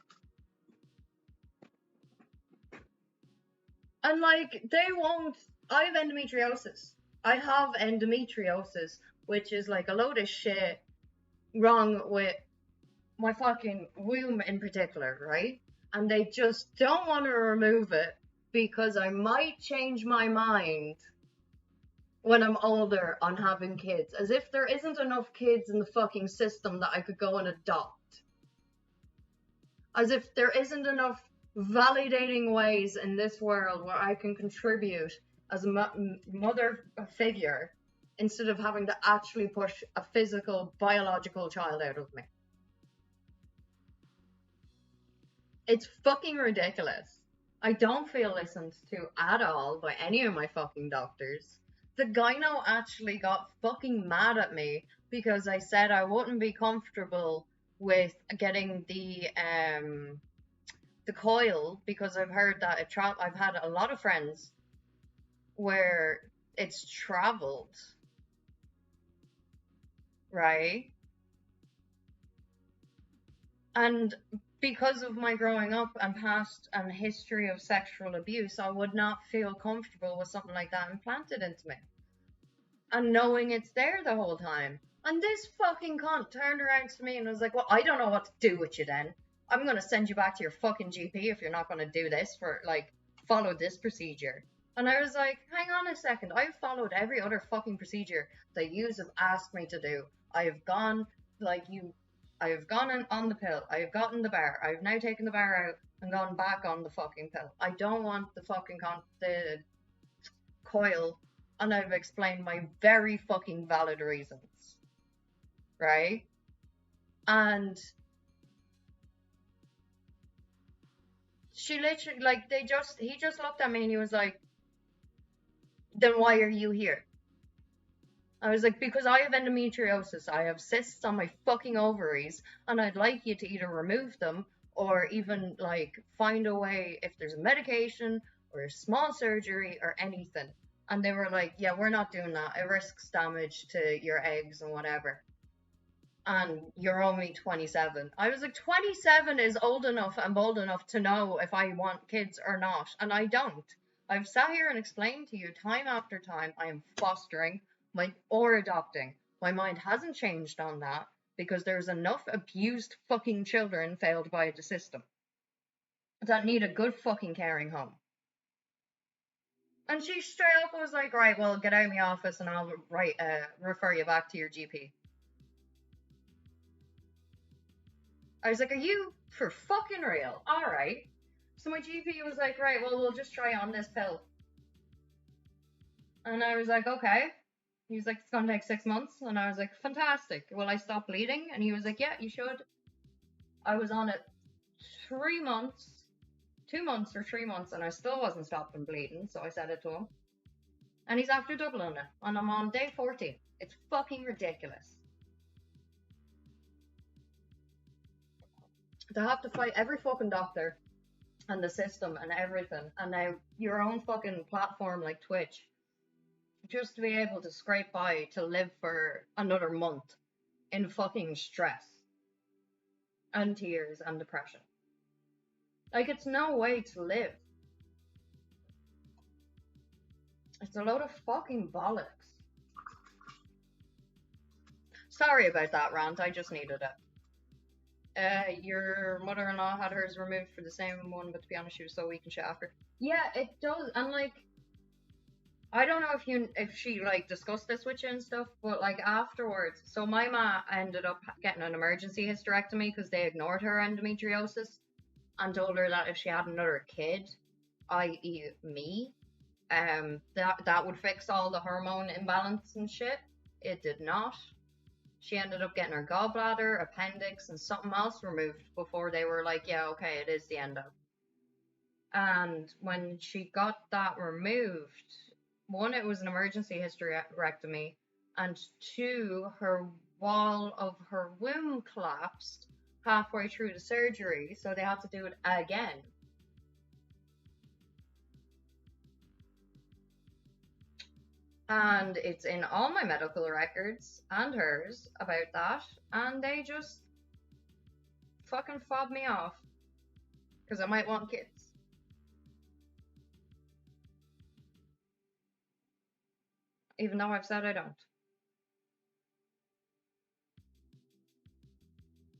And like, they won't. I have endometriosis. I have endometriosis, which is like a load of shit wrong with my fucking womb in particular, right? And they just don't want to remove it because I might change my mind when I'm older on having kids. As if there isn't enough kids in the fucking system that I could go and adopt. As if there isn't enough validating ways in this world where I can contribute as a mother figure instead of having to actually push a physical, biological child out of me. It's fucking ridiculous. I don't feel listened to at all by any of my fucking doctors. The gyno actually got fucking mad at me because I said I wouldn't be comfortable with getting the coil because I've heard that I've had a lot of friends where it's traveled, right? And because of my growing up and past and history of sexual abuse, I would not feel comfortable with something like that implanted into me. And knowing it's there the whole time. And this fucking cunt turned around to me and was like, well, I don't know what to do with you then. I'm going to send you back to your fucking GP if you're not going to do this for, like, follow this procedure. And I was like, hang on a second. I've followed every other fucking procedure that you have asked me to do. I have gone, I have gone on the pill. I have gotten the bar. I have now taken the bar out and gone back on the fucking pill. I don't want the fucking the coil. And I've explained my very fucking valid reasons. Right? And she literally, like, he just looked at me and he was like, then why are you here? I was like, because I have endometriosis. I have cysts on my fucking ovaries, and I'd like you to either remove them or even, like, find a way if there's a medication or a small surgery or anything. And they were like, yeah, we're not doing that. It risks damage to your eggs and whatever. And you're only 27. I was like, 27 is old enough and bold enough to know if I want kids or not. And I don't. I've sat here and explained to you time after time I am fostering or adopting. My mind hasn't changed on that because there's enough abused fucking children failed by the system that need a good fucking caring home. And she straight up was like, right, well, get out of my office and I'll refer you back to your GP. I was like, are you for fucking real? Alright. So my GP was like, right, well, we'll just try on this pill. And I was like, okay. He was like, it's gonna take 6 months. And I was like, fantastic. Will I stop bleeding? And he was like, yeah, you should. I was on it 3 months. 2 months or 3 months, and I still wasn't stopping bleeding, so I said it to him. And he's after doubling it, and I'm on day 14. It's fucking ridiculous. To have to fight every fucking doctor and the system and everything. And now your own fucking platform like Twitch, just to be able to scrape by to live for another month in fucking stress and tears and depression. Like, it's no way to live. It's a load of fucking bollocks. Sorry about that rant, I just needed it. Your mother-in-law had hers removed for the same one, but to be honest, she was so weak and shit after. Yeah, it does, and like, I don't know if she like discussed this with you and stuff, but like afterwards, so my ma ended up getting an emergency hysterectomy because they ignored her endometriosis and told her that if she had another kid, i.e. me, that would fix all the hormone imbalance and shit. It did not. She ended up getting her gallbladder, appendix, and something else removed before they were like, yeah, okay, it is the endo. And when she got that removed, one, it was an emergency hysterectomy, and two, her wall of her womb collapsed halfway through the surgery, so they had to do it again. And it's in all my medical records and hers about that, and they just fucking fob me off because I might want kids. Even though I've said I don't.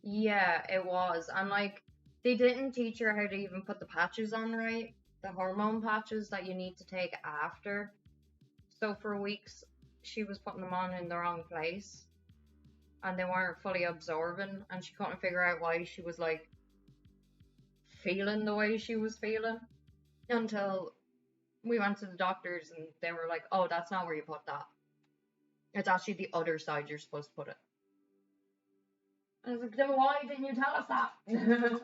Yeah, it was. And like, they didn't teach her how to even put the patches on right, the hormone patches that you need to take after. So for weeks, she was putting them on in the wrong place, and they weren't fully absorbing, and she couldn't figure out why she was like feeling the way she was feeling until we went to the doctors and they were like, oh, that's not where you put that. It's actually the other side you're supposed to put it. I was like, then why didn't you tell us that?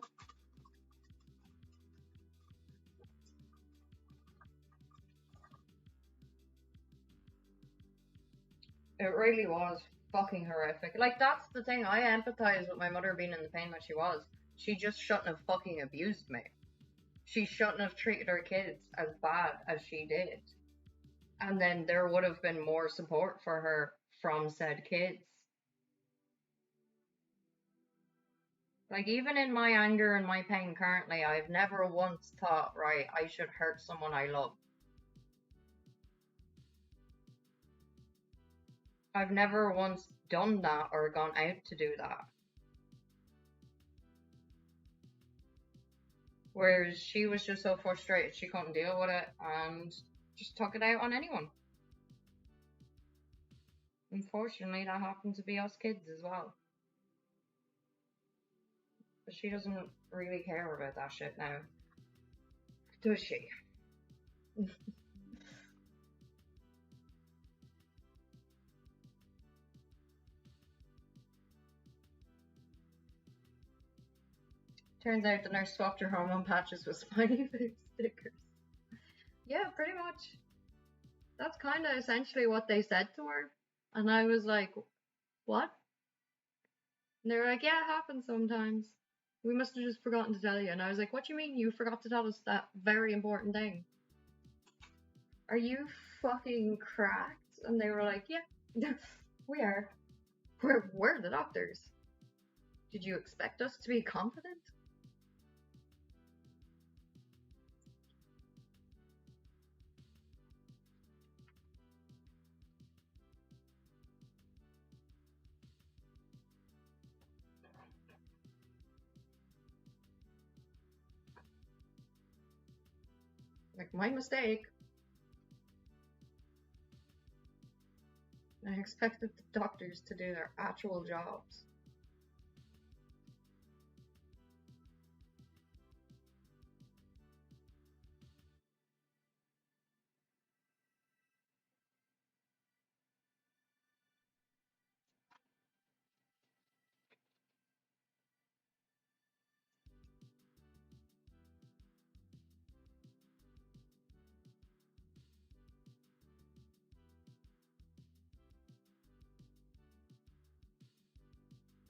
It really was fucking horrific. Like, that's the thing. I empathize with my mother being in the pain that she was. She just shouldn't have fucking abused me. She shouldn't have treated her kids as bad as she did. And then there would have been more support for her from said kids. Like, even in my anger and my pain currently, I've never once thought, right, I should hurt someone I love. I've never once done that or gone out to do that. Whereas she was just so frustrated she couldn't deal with it and just took it out on anyone. Unfortunately, that happened to be us kids as well. But she doesn't really care about that shit now. Does she? Turns out the nurse swapped her hormone patches with smiley face stickers. Yeah, pretty much. That's kind of essentially what they said to her. And I was like, what? And they were like, yeah, it happens sometimes. We must have just forgotten to tell you. And I was like, what do you mean you forgot to tell us that very important thing? Are you fucking cracked? And they were like, yeah, we are. We're the doctors. Did you expect us to be confident? Like, my mistake. I expected the doctors to do their actual jobs.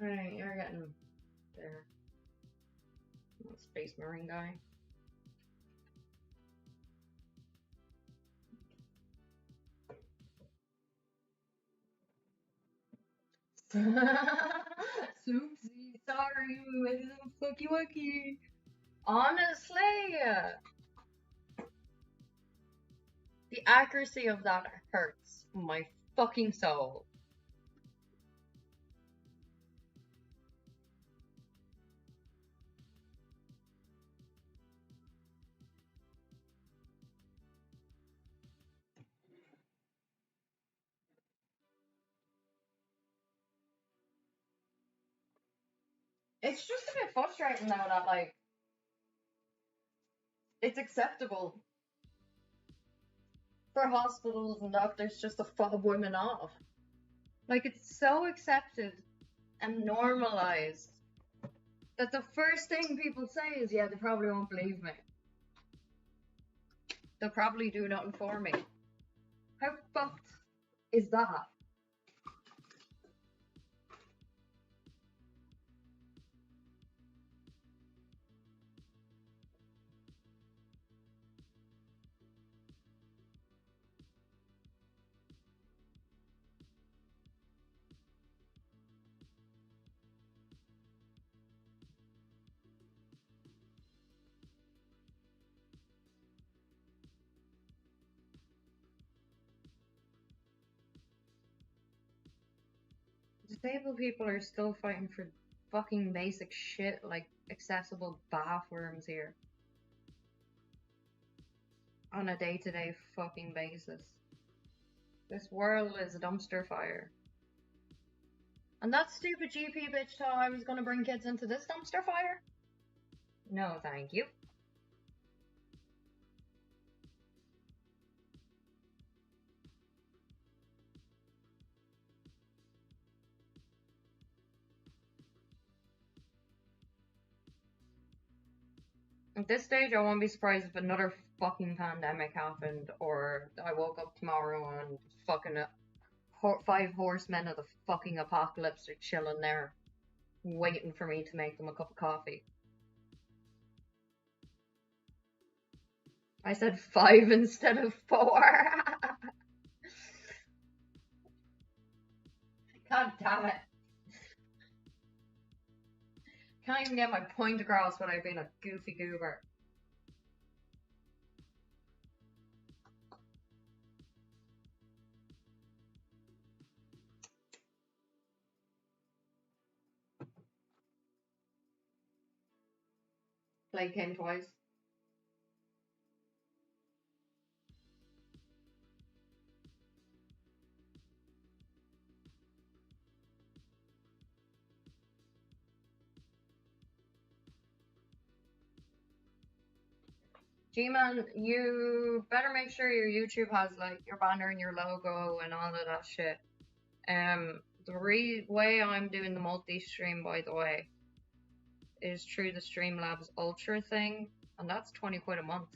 Alright, you're getting there. That Space Marine guy. Oopsie, sorry, we made it a fucky wucky. Honestly, the accuracy of that hurts my fucking soul. It's just a bit frustrating now that, like, it's acceptable for hospitals and doctors just to fob women off. Like, it's so accepted and normalized that the first thing people say is, yeah, they probably won't believe me. They'll probably do nothing for me. How fucked is that? Disabled people are still fighting for fucking basic shit like accessible bathrooms here. On a day-to-day fucking basis. This world is a dumpster fire. And that stupid GP bitch thought I was gonna bring kids into this dumpster fire? No, thank you. At this stage, I won't be surprised if another fucking pandemic happened, or I woke up tomorrow and fucking 5 horsemen of the fucking apocalypse are chilling there, waiting for me to make them a cup of coffee. I said 5 instead of 4. God damn it. Can't even get my point across without being a goofy goober. Plague came twice. G-Man, you better make sure your YouTube has like your banner and your logo and all of that shit. The way I'm doing the multi-stream, by the way, is through the Streamlabs Ultra thing, and that's 20 quid a month.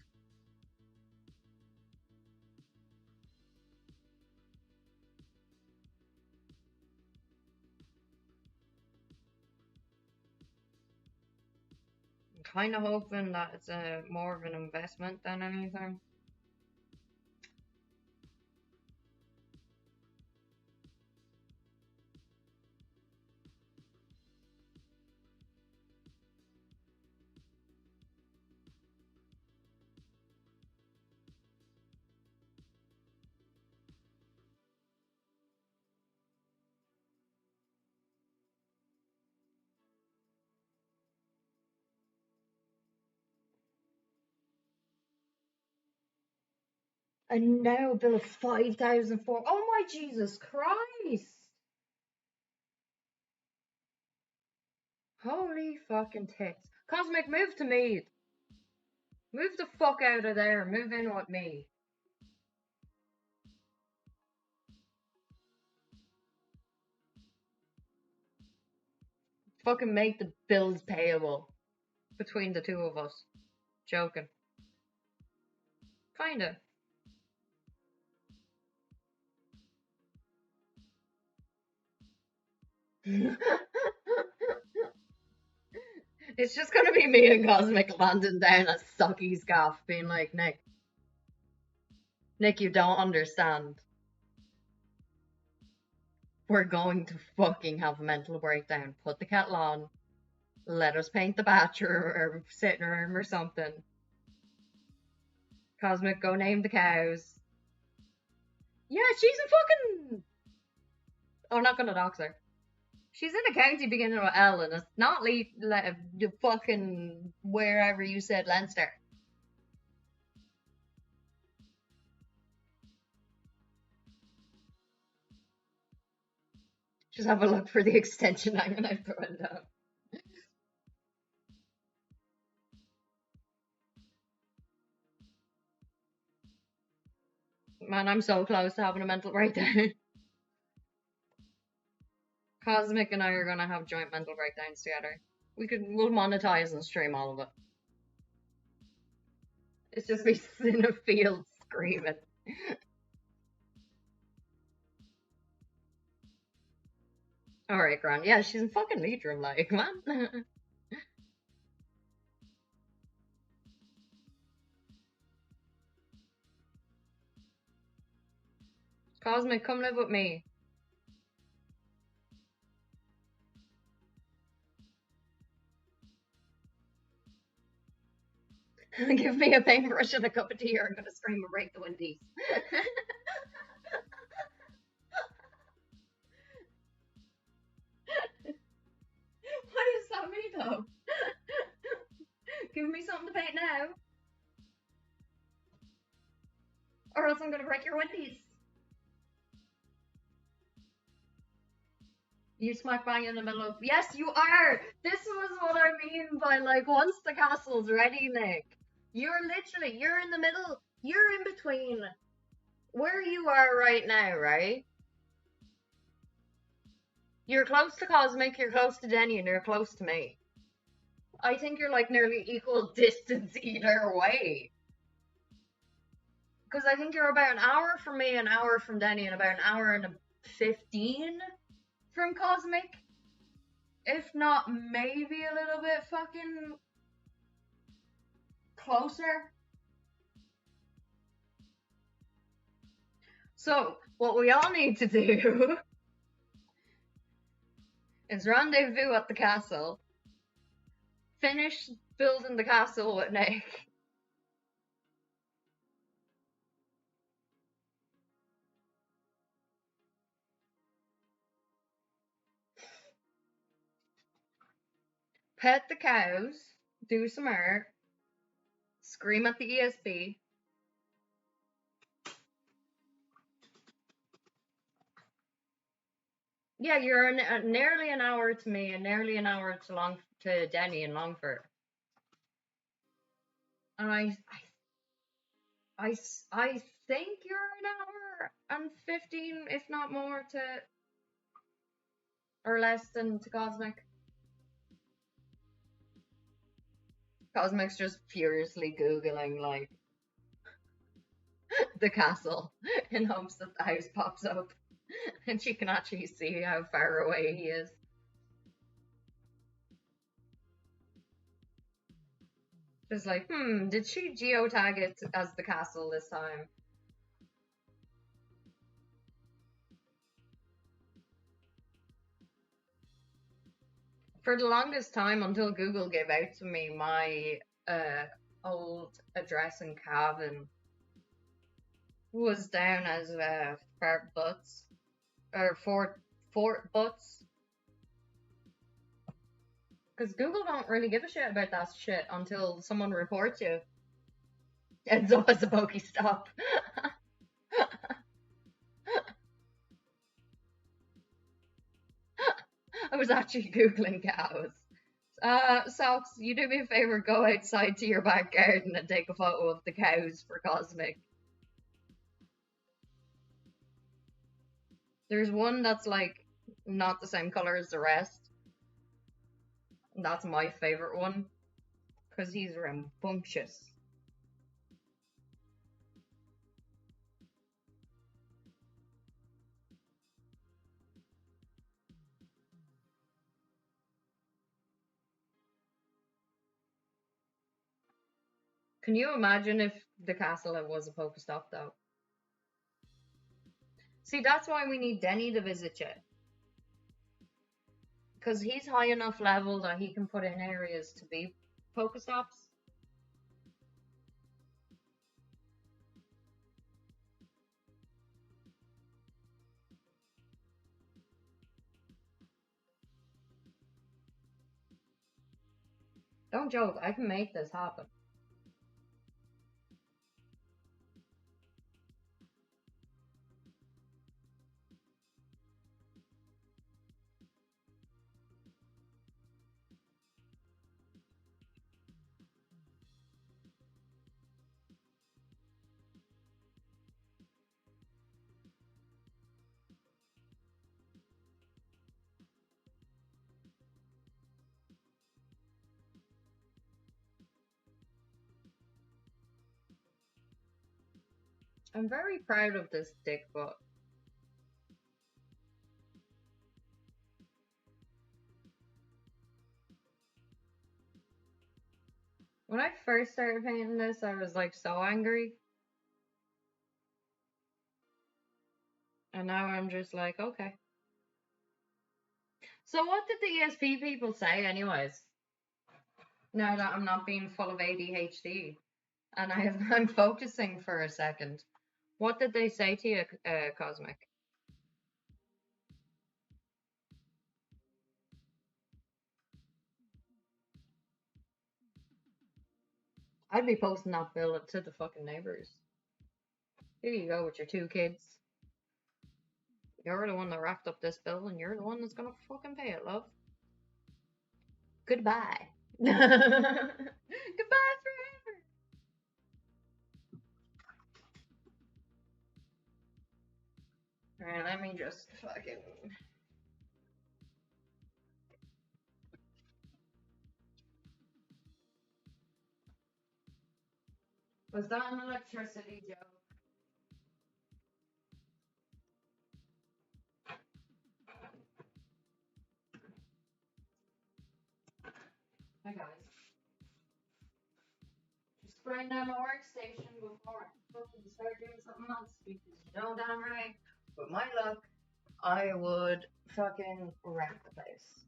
I'm kind of hoping that it's more of an investment than anything. And now a bill of 5,000 for. Oh my Jesus Christ! Holy fucking tits. Cosmic, move to me. Move the fuck out of there. Move in with me. Fucking make the bills payable between the two of us. Joking. Kinda. It's just gonna be me and Cosmic landing down at Sucky's gaff being like, Nick, you don't understand. We're going to fucking have a mental breakdown. Put the kettle on. Let us paint the bathroom or sitting room or something. Cosmic, go name the cows. Yeah, she's a fucking. Oh, not gonna dox her. She's in a county beginning with L, and it's not the fucking wherever you said Leinster. Just have a look for the extension hanging out the window. Man, I'm so close to having a mental breakdown. Cosmic and I are gonna have joint mental breakdowns together. We'll monetize and stream all of it. It's just me in a field screaming. Alright, Gran. Yeah, she's in fucking Leitrim, like, man. Cosmic, come live with me. Give me a paintbrush and a cup of tea, or I'm gonna scream and break the windies. What does that mean, though? Give me something to paint now, or else I'm gonna break your windies. You smack bang in the middle of. Yes, you are! This was what I mean by, like, once the castle's ready, Nick. You're in the middle. You're in between where you are right now, right? You're close to Cosmic, you're close to Denny, and you're close to me. I think you're like nearly equal distance either way. Because I think you're about an hour from me, an hour from Denny, and about an hour and 15 from Cosmic. If not, maybe a little bit fucking closer. So, what we all need to do is rendezvous at the castle, finish building the castle with Nick. Pet the cows, do some art, scream at the ESB. Yeah, you're nearly an hour to me and nearly an hour to Denny in Longford. And I think you're an hour and 15, if not more, or less than to Cosmic. Cosmic's just furiously Googling, like, the castle in hopes that the house pops up and she can actually see how far away he is. Just like, did she geotag it as the castle this time? For the longest time, until Google gave out to me my old address in Cavan was down as Fort Butts or Fort Butts, because Google don't really give a shit about that shit until someone reports you. Ends up as a Pokestop. I was actually Googling cows. Socks, you do me a favor, go outside to your back garden and take a photo of the cows for Cosmic. There's one that's like not the same color as the rest. That's my favorite one, because he's rambunctious. Can you imagine if the castle was a Pokestop, though? See, that's why we need Denny to visit you. Because he's high enough level that he can put in areas to be Pokestops. Don't joke, I can make this happen. I'm very proud of this dick butt. When I first started painting this, I was like so angry. And now I'm just like, okay. So what did the ESP people say anyways? Now that I'm not being full of ADHD and I'm focusing for a second. What did they say to you, Cosmic? I'd be posting that bill to the fucking neighbors. Here you go with your 2 kids. You're the one that racked up this bill, and you're the one that's gonna fucking pay it, love. Goodbye. Goodbye forever. Alright, let me just fucking... Was that an electricity joke? Hi guys. Just bring down my workstation before I fucking start doing something else, because you know damn right, with my luck, I would fucking wreck the place.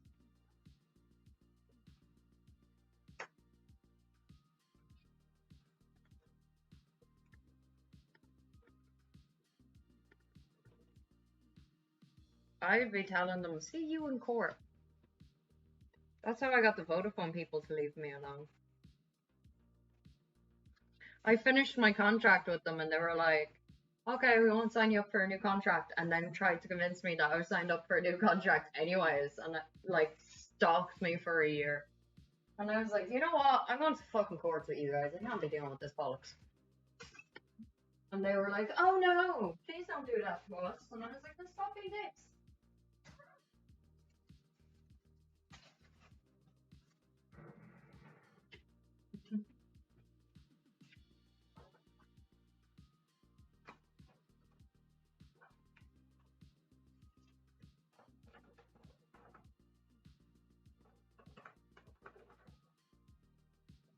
I'd be telling them, see you in court. That's how I got the Vodafone people to leave me alone. I finished my contract with them and they were like, okay, we won't sign you up for a new contract, and then tried to convince me that I was signed up for a new contract anyways, and like stalked me for a year. And I was like, you know what? I'm going to fucking court with you guys. I can't be dealing with this bollocks. And they were like, oh no, please don't do that to us. And I was like, then stop being dicks.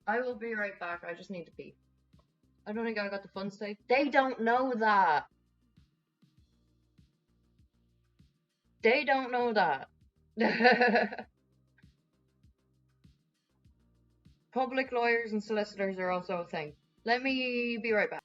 I will be right back. I just need to pee. I don't think I got the fun save. They don't know that. They don't know that. Public lawyers and solicitors are also a thing. Let me be right back.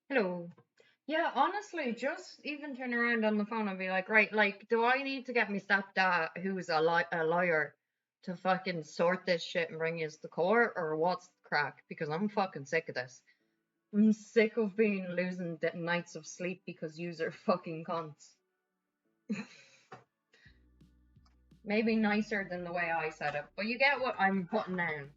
Hello. Yeah, honestly, just even turn around on the phone and be like, right, like, do I need to get my stepdad, who's a lawyer, to fucking sort this shit and bring you to court, or what's the crack? Because I'm fucking sick of this. I'm sick of being losing nights of sleep because yous are fucking cunts. Maybe nicer than the way I said it, but you get what I'm putting down.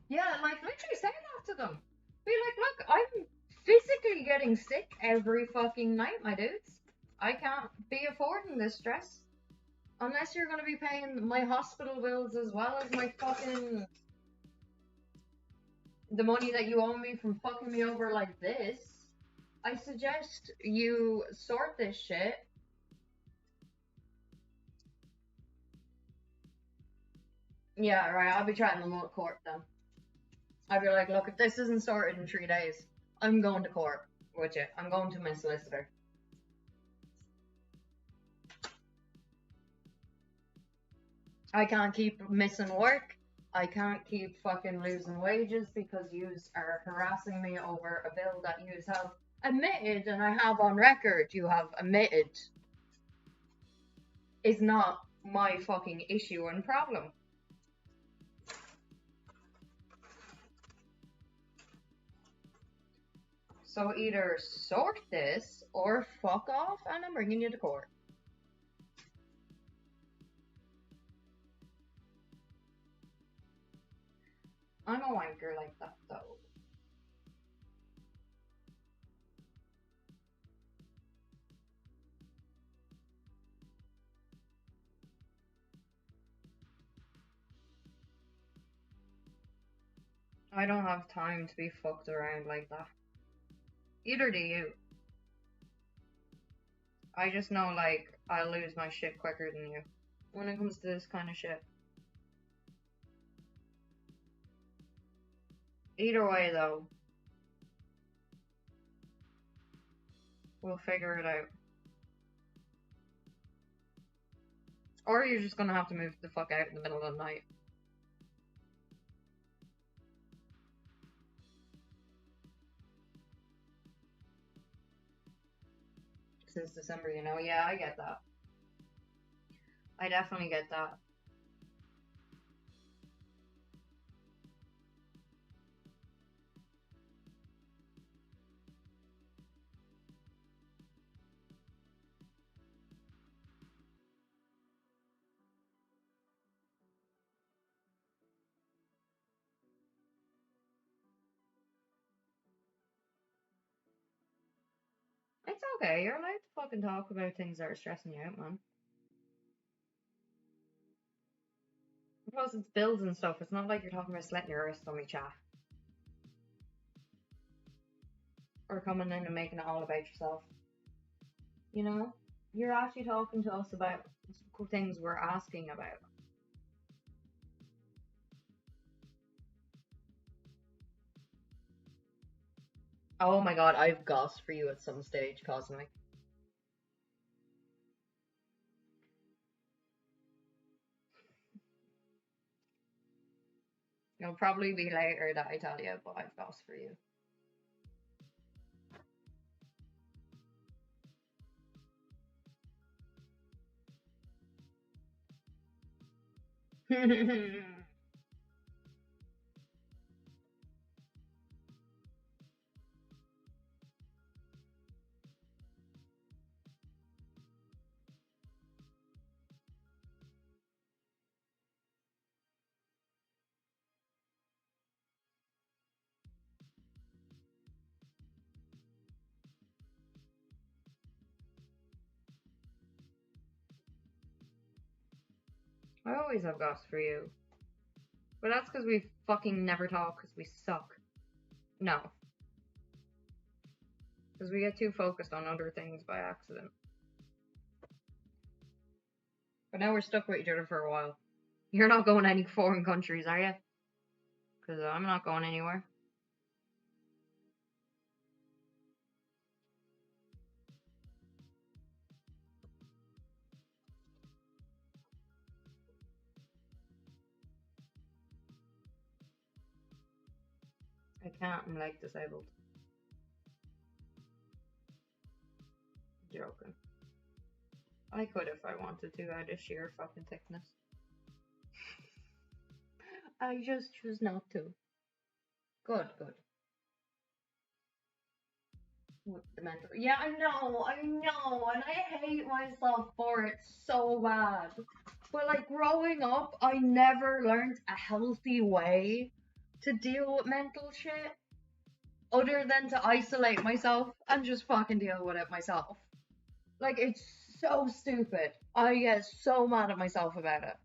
Yeah, like literally say that to them. Be like, look, I'm physically getting sick every fucking night, my dudes. I can't be affording this stress. Unless you're gonna be paying my hospital bills as well as my fucking the money that you owe me from fucking me over like this. I suggest you sort this shit. Yeah, right, I'll be trying them out of court then. I'd be like, look, if this isn't sorted in 3 days, I'm going to court with you. I'm going to my solicitor. I can't keep missing work. I can't keep fucking losing wages because yous are harassing me over a bill that yous have admitted, and I have on record you have admitted is not my fucking issue and problem. So either sort this or fuck off and I'm bringing you to court. I'm a wanker like that though. I don't have time to be fucked around like that. Either do you. I just know, like, I'll lose my shit quicker than you when it comes to this kind of shit. Either way, though, we'll figure it out. Or you're just gonna have to move the fuck out in the middle of the night. Since December, you know? Yeah, I get that. I definitely get that. It's okay, you're allowed to fucking talk about things that are stressing you out, man. Plus, it's bills and stuff. It's not like you're talking about slitting your wrist on me chat. Or coming in and making it all about yourself. You know? You're actually talking to us about things we're asking about. Oh my god, I've goss for you at some stage, Cosmic. It'll probably be later that I tell you, but I've goss for you. I always have goss for you. But that's because we fucking never talk because we suck. No. Because we get too focused on other things by accident. But now we're stuck with each other for a while. You're not going to any foreign countries, are you? Because I'm not going anywhere. I can't, I'm like disabled. Joking. I could if I wanted to, out of sheer fucking thickness. I just choose not to. Good, good. With the mentor. Yeah, I know, and I hate myself for it so bad. But like growing up, I never learned a healthy way to deal with mental shit other than to isolate myself and just fucking deal with it myself. Like, it's so stupid. I get so mad at myself about it.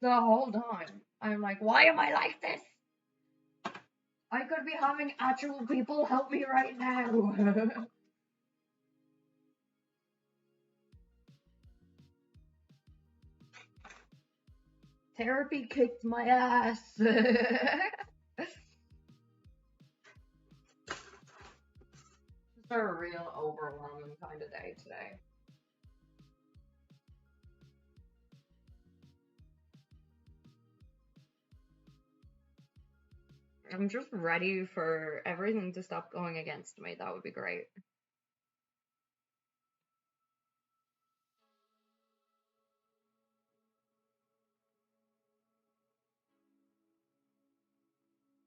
The whole time. I'm like, why am I like this? I could be having actual people help me right now. Therapy kicked my ass. It's a real overwhelming kind of day today. I'm just ready for everything to stop going against me. That would be great.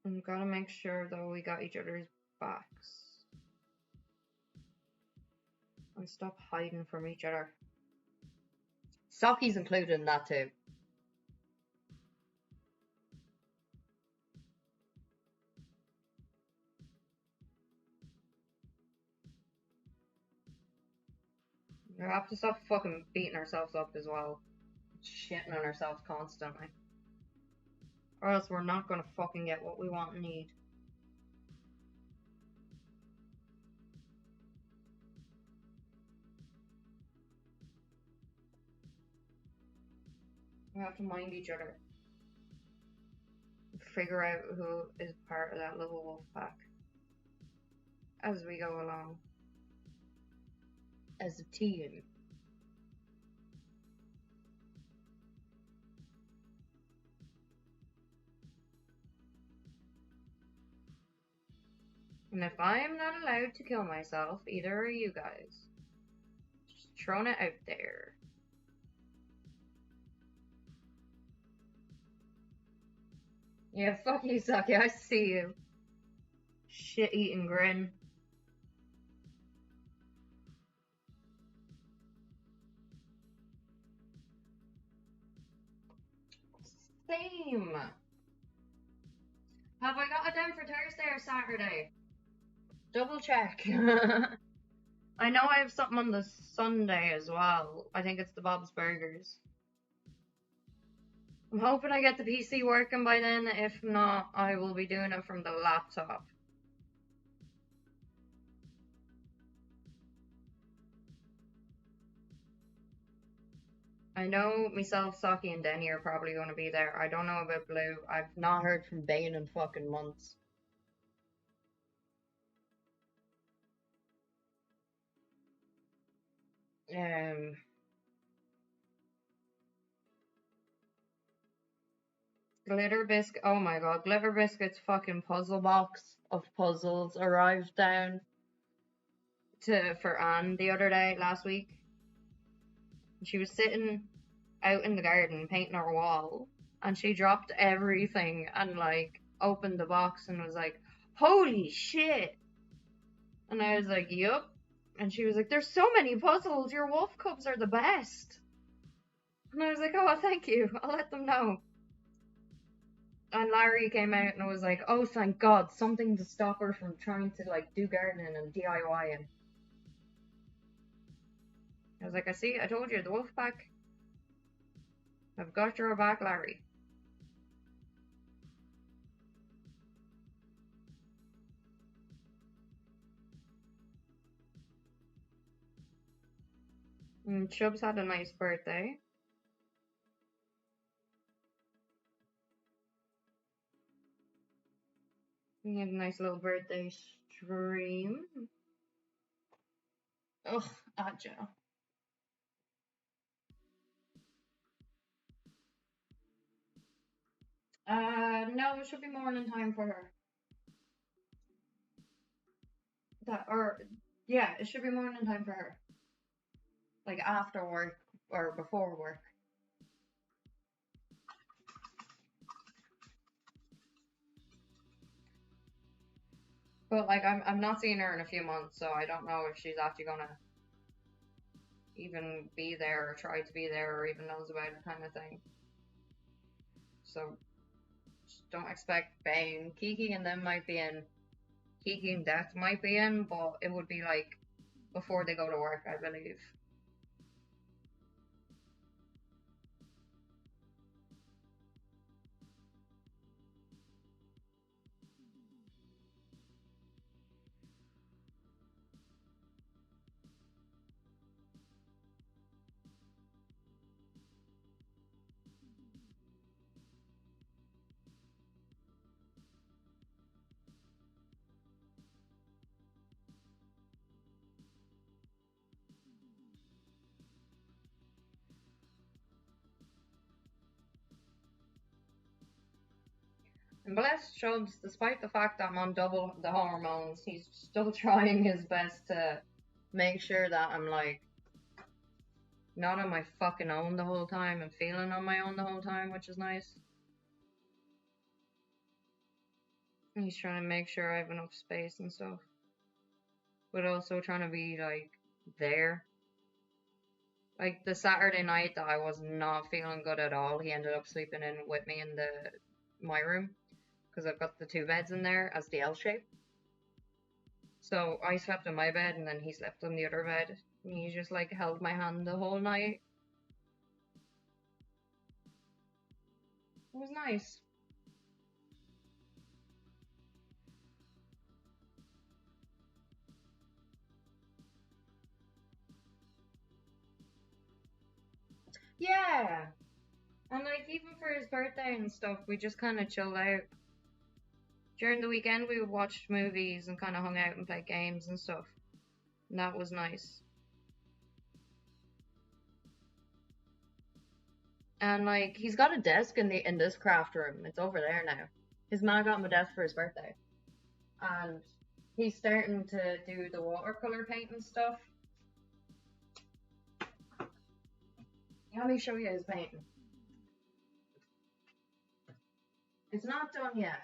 I'm gotta make sure though we got each other's backs. And stop hiding from each other. Saki's included in that too. We have to stop fucking beating ourselves up as well. Shitting on ourselves constantly. Or else we're not gonna fucking get what we want and need. We have to mind each other. Figure out who is part of that little wolf pack. As we go along. As a team. And if I am not allowed to kill myself, either are you guys. Just throwing it out there. Yeah, fuck you, Saki. I see you. Shit-eating grin. Same. Have I got it down for Thursday or Saturday? Double check. I know I have something on the Sunday as well. I think it's the Bob's Burgers. I'm hoping I get the PC working by then. If not, I will be doing it from the laptop. I know myself, Saki, and Denny are probably going to be there. I don't know about Blue. I've not heard from Bane in fucking months. Glitter Biscuit. Oh my god, Glitter Biscuit's fucking puzzle box of puzzles arrived down for Anne the other day, last week. She was sitting out in the garden painting her wall, and she dropped everything and like opened the box and was like, "Holy shit!" And I was like, "Yup." And she was like, "There's so many puzzles. Your wolf cubs are the best." And I was like, "Oh, thank you. I'll let them know." And Larry came out and was like, "Oh, thank God, something to stop her from trying to like do gardening and DIYing." I was like, I told you, the wolf pack. I've got your back, Larry." And Chubbs had a nice birthday. He had a nice little birthday stream. Ugh, Adja. No, it should be morning time for her. Yeah, it should be morning time for her. like after work or before work. But like I'm not seeing her in a few months, so I don't know if she's actually gonna even be there or try to be there or even knows about it kind of thing. So just don't expect Bane. Kiki and them might be in. Kiki and Death might be in, but it would be like before they go to work, I believe. And bless Chubbs, despite the fact that I'm on double the hormones, he's still trying his best to make sure that I'm like not on my fucking own the whole time and feeling on my own the whole time, which is nice. He's trying to make sure I have enough space and stuff. But also trying to be like there. Like the Saturday night that I was not feeling good at all, he ended up sleeping in with me in my room. Because I've got the two beds in there as the L shape. So I slept in my bed and then he slept on the other bed. And he just like held my hand the whole night. It was nice. Yeah. And like even for his birthday and stuff, we just kind of chilled out. During the weekend, we watched movies and kind of hung out and played games and stuff. And that was nice. And like he's got a desk in this craft room. It's over there now. His man got him a desk for his birthday, and he's starting to do the watercolor painting stuff. Let me show you his painting. It's not done yet,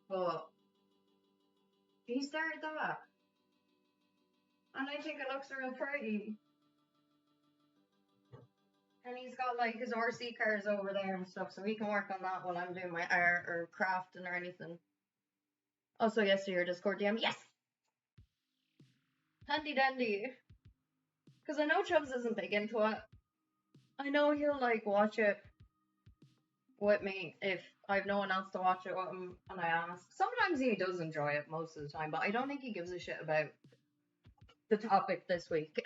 but he started that, and I think it looks real pretty. And he's got like his RC cars over there and stuff, so he can work on that while I'm doing my art or crafting or anything. Also, yes, to your Discord DM. Yes! Handy dandy. Because I know Chubbs isn't big into it. I know he'll like watch it with me if I've no one else to watch it with him and I ask. Sometimes he does enjoy it most of the time, but I don't think he gives a shit about the topic this week.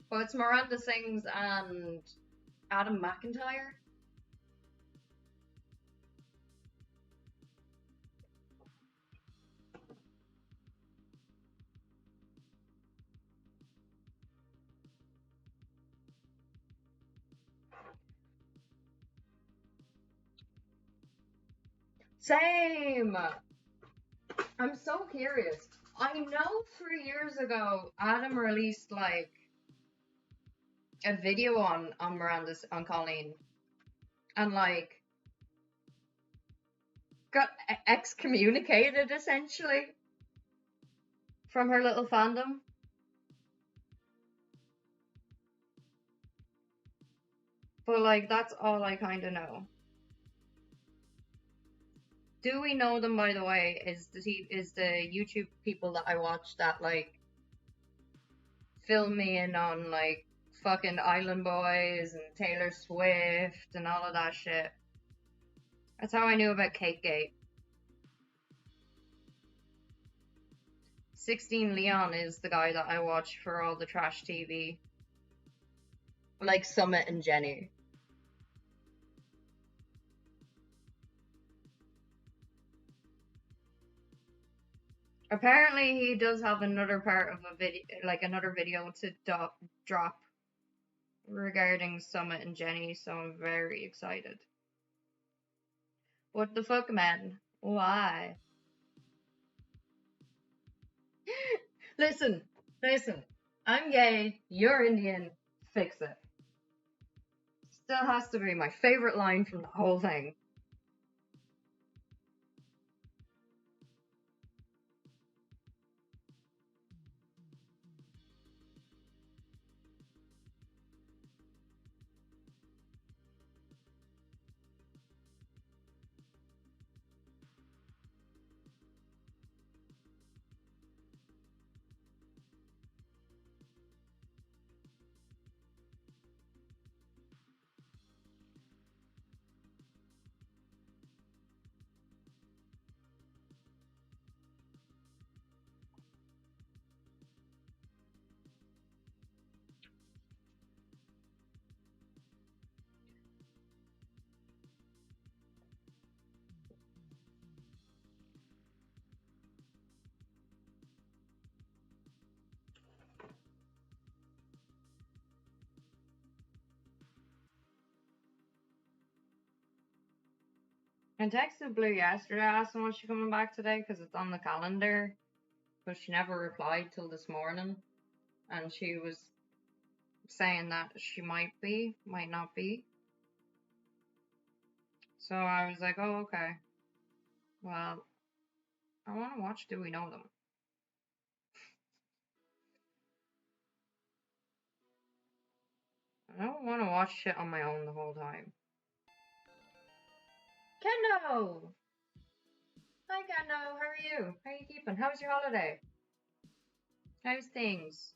But it's Miranda Sings and Adam McIntyre. Same! I'm so curious. I know 3 years ago, Adam released like a video on Miranda's on Colleen, and like got excommunicated essentially from her little fandom. But like that's all I kind of know. Do we know them, by the way? Is the YouTube people that I watch that like film me in on like fucking Island Boys and Taylor Swift and all of that shit. That's how I knew about Cakegate. 16 Leon is the guy that I watch for all the trash TV. Like Summit and Jenny. Apparently he does have another part of a video, like another video to drop regarding Summit and Jenny, so I'm very excited. What the fuck, man? Why? Listen, listen. I'm gay, you're Indian, fix it. Still has to be my favorite line from the whole thing. I texted Blue yesterday asking was she coming back today because it's on the calendar, but she never replied till this morning, and she was saying that she might be, might not be. So I was like, oh, okay. Well, I want to watch Do We Know Them? I don't want to watch shit on my own the whole time. Kendo! Hi, Kendo. How are you? How are you keeping? How was your holiday? How's things?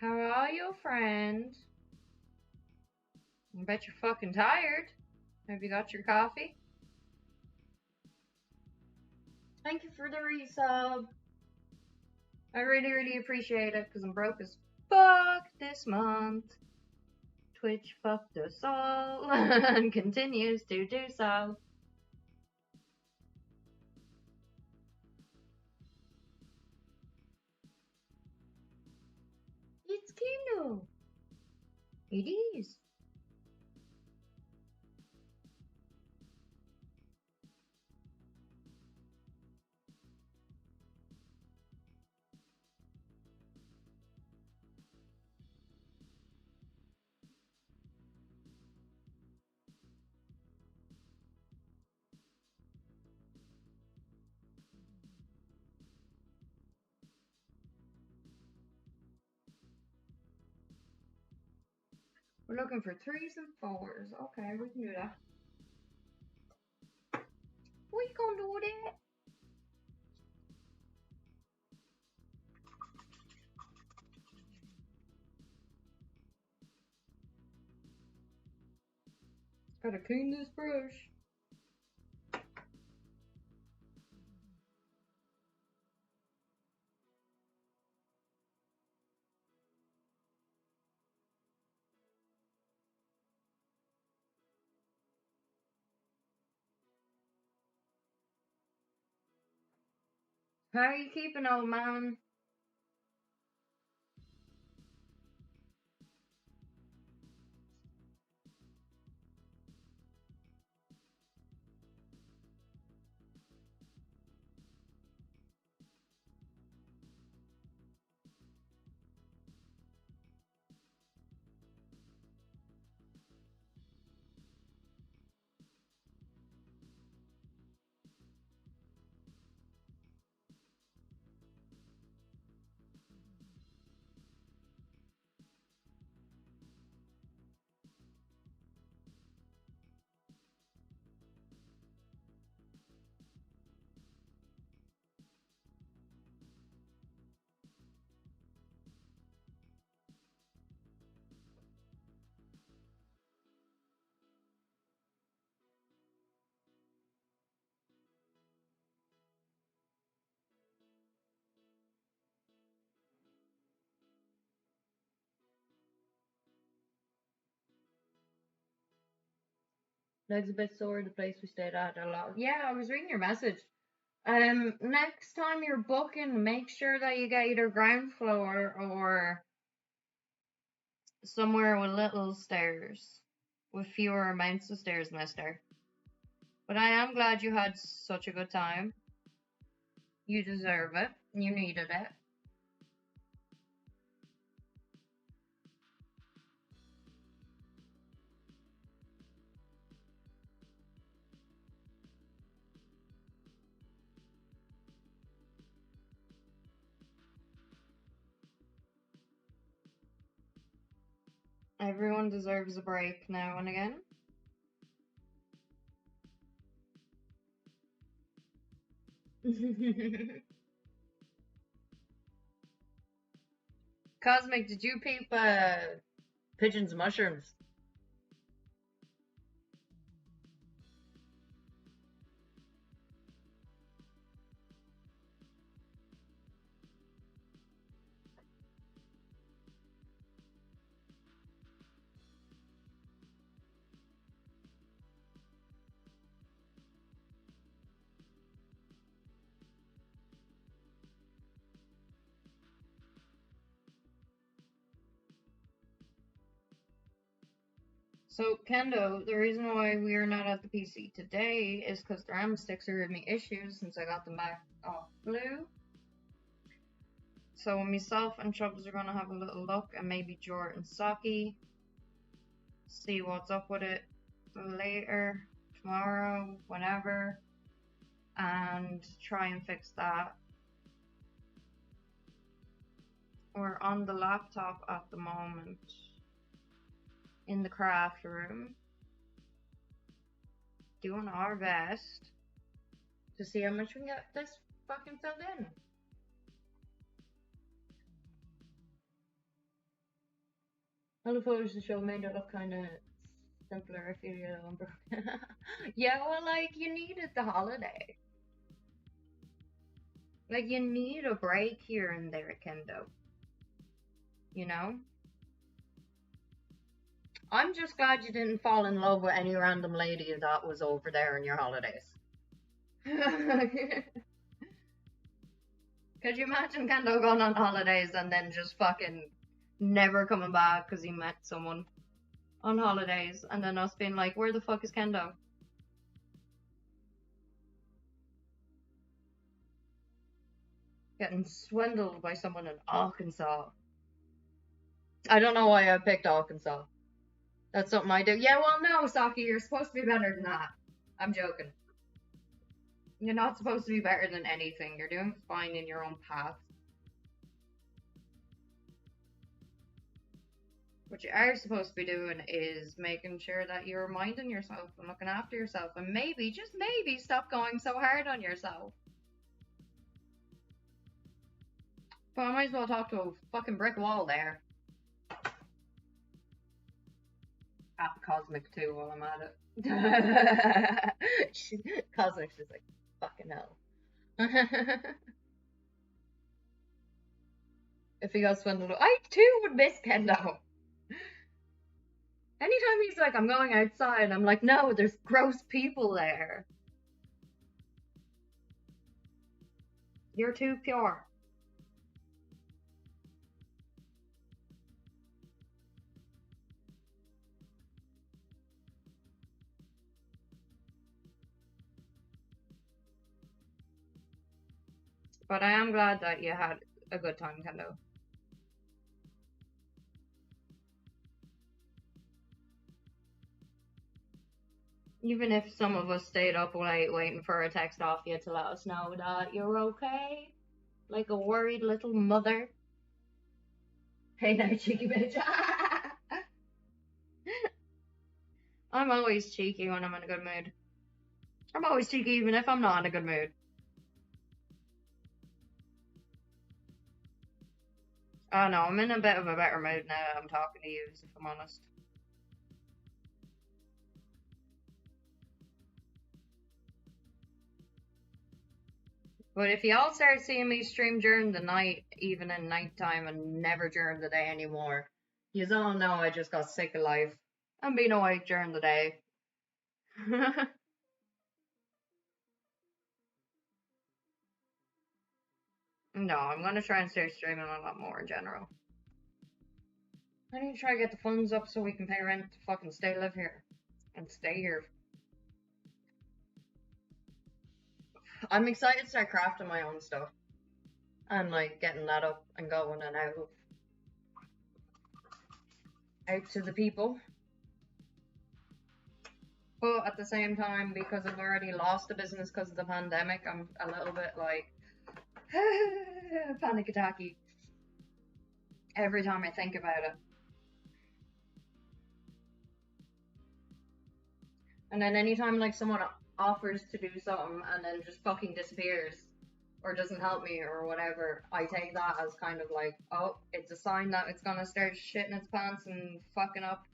How are you, friend? I bet you're fucking tired. Have you got your coffee? Thank you for the resub. I really, really appreciate it because I'm broke as fuck this month. Twitch fucked us all and continues to do so. It's Kino. It is. We're looking for 3s and 4s. Okay, we can do that. We can do that. Gotta clean this brush. How are you keeping, old man? Leg's a bit sore. The place we stayed at a lot. Yeah, I was reading your message. Next time you're booking, make sure that you get either ground floor or somewhere with little stairs, with fewer amounts of stairs, mister. But I am glad you had such a good time. You deserve it. You needed it. Everyone deserves a break now and again. Cosmic, did you peep Pigeon's mushrooms? So, Kendo, the reason why we are not at the PC today is because the RAM sticks are giving me issues since I got them back off Blue. So, myself and Chubbs are gonna have a little look, and maybe Jor and Saki, see what's up with it later, tomorrow, whenever, and try and fix that. We're on the laptop at the moment in the craft room, doing our best to see how much we can get this fucking filled in. All the photos to show made it look kind of simpler. I feel you know, yeah, well, like, you needed the holiday. Like, you need a break here and there, Kendo. You know? I'm just glad you didn't fall in love with any random lady that was over there on your holidays. Could you imagine Kendo going on holidays and then just fucking never coming back because he met someone on holidays, and then us being like, where the fuck is Kendo? Getting swindled by someone in Arkansas. I don't know why I picked Arkansas. That's something I do. Yeah, well, no, Saki, you're supposed to be better than that. I'm joking. You're not supposed to be better than anything. You're doing fine in your own path. What you are supposed to be doing is making sure that you're minding yourself and looking after yourself, and maybe, just maybe, stop going so hard on yourself. But I might as well talk to a fucking brick wall there. At Cosmic too while I'm at it. Cosmic's just like, fucking hell. If he got swindled, I too would miss Kendo. Anytime he's like, I'm going outside, I'm like, no, there's gross people there. You're too pure. But I am glad that you had a good time, Kendo. Even if some of us stayed up late waiting for a text off you to let us know that you're okay. Like a worried little mother. Hey now, cheeky bitch. I'm always cheeky when I'm in a good mood. I'm always cheeky even if I'm not in a good mood. Oh no, I'm in a bit of a better mood now that I'm talking to you, if I'm honest. But if y'all start seeing me stream during the night, even in nighttime, and never during the day anymore, you all know I just got sick of life. I'm being awake during the day. No, I'm gonna try and start streaming a lot more in general. I need to try to get the funds up so we can pay rent to fucking live here. And stay here. I'm excited to start crafting my own stuff. And like getting that up and going and out to the people. But at the same time, because I've already lost the business because of the pandemic, I'm a little bit like panic attacky every time I think about it. And then anytime like someone offers to do something and then just fucking disappears or doesn't help me or whatever, I take that as kind of like, oh, it's a sign that it's gonna start shitting its pants and fucking up.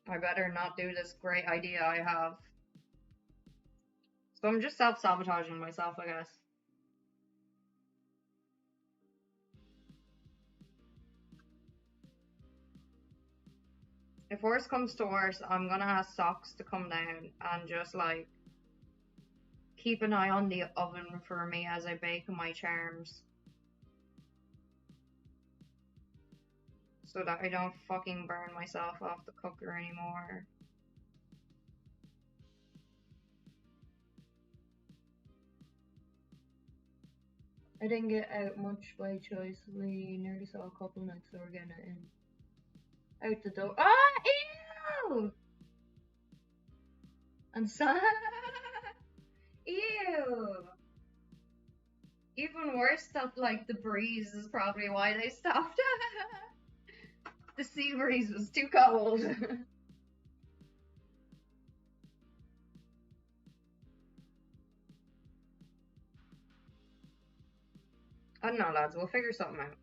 I better not do this great idea I have. So I'm just self-sabotaging myself, I guess. If worse comes to worse, I'm gonna ask Socks to come down and just like keep an eye on the oven for me as I bake my charms. So that I don't fucking burn myself off the cooker anymore. I didn't get out much by choice. We nearly saw a couple next door getting it in. Out the door. Ah, ew! And so, ew! Even worse that like the breeze is probably why they stopped. The sea breeze was too cold. I don't know, lads. We'll figure something out.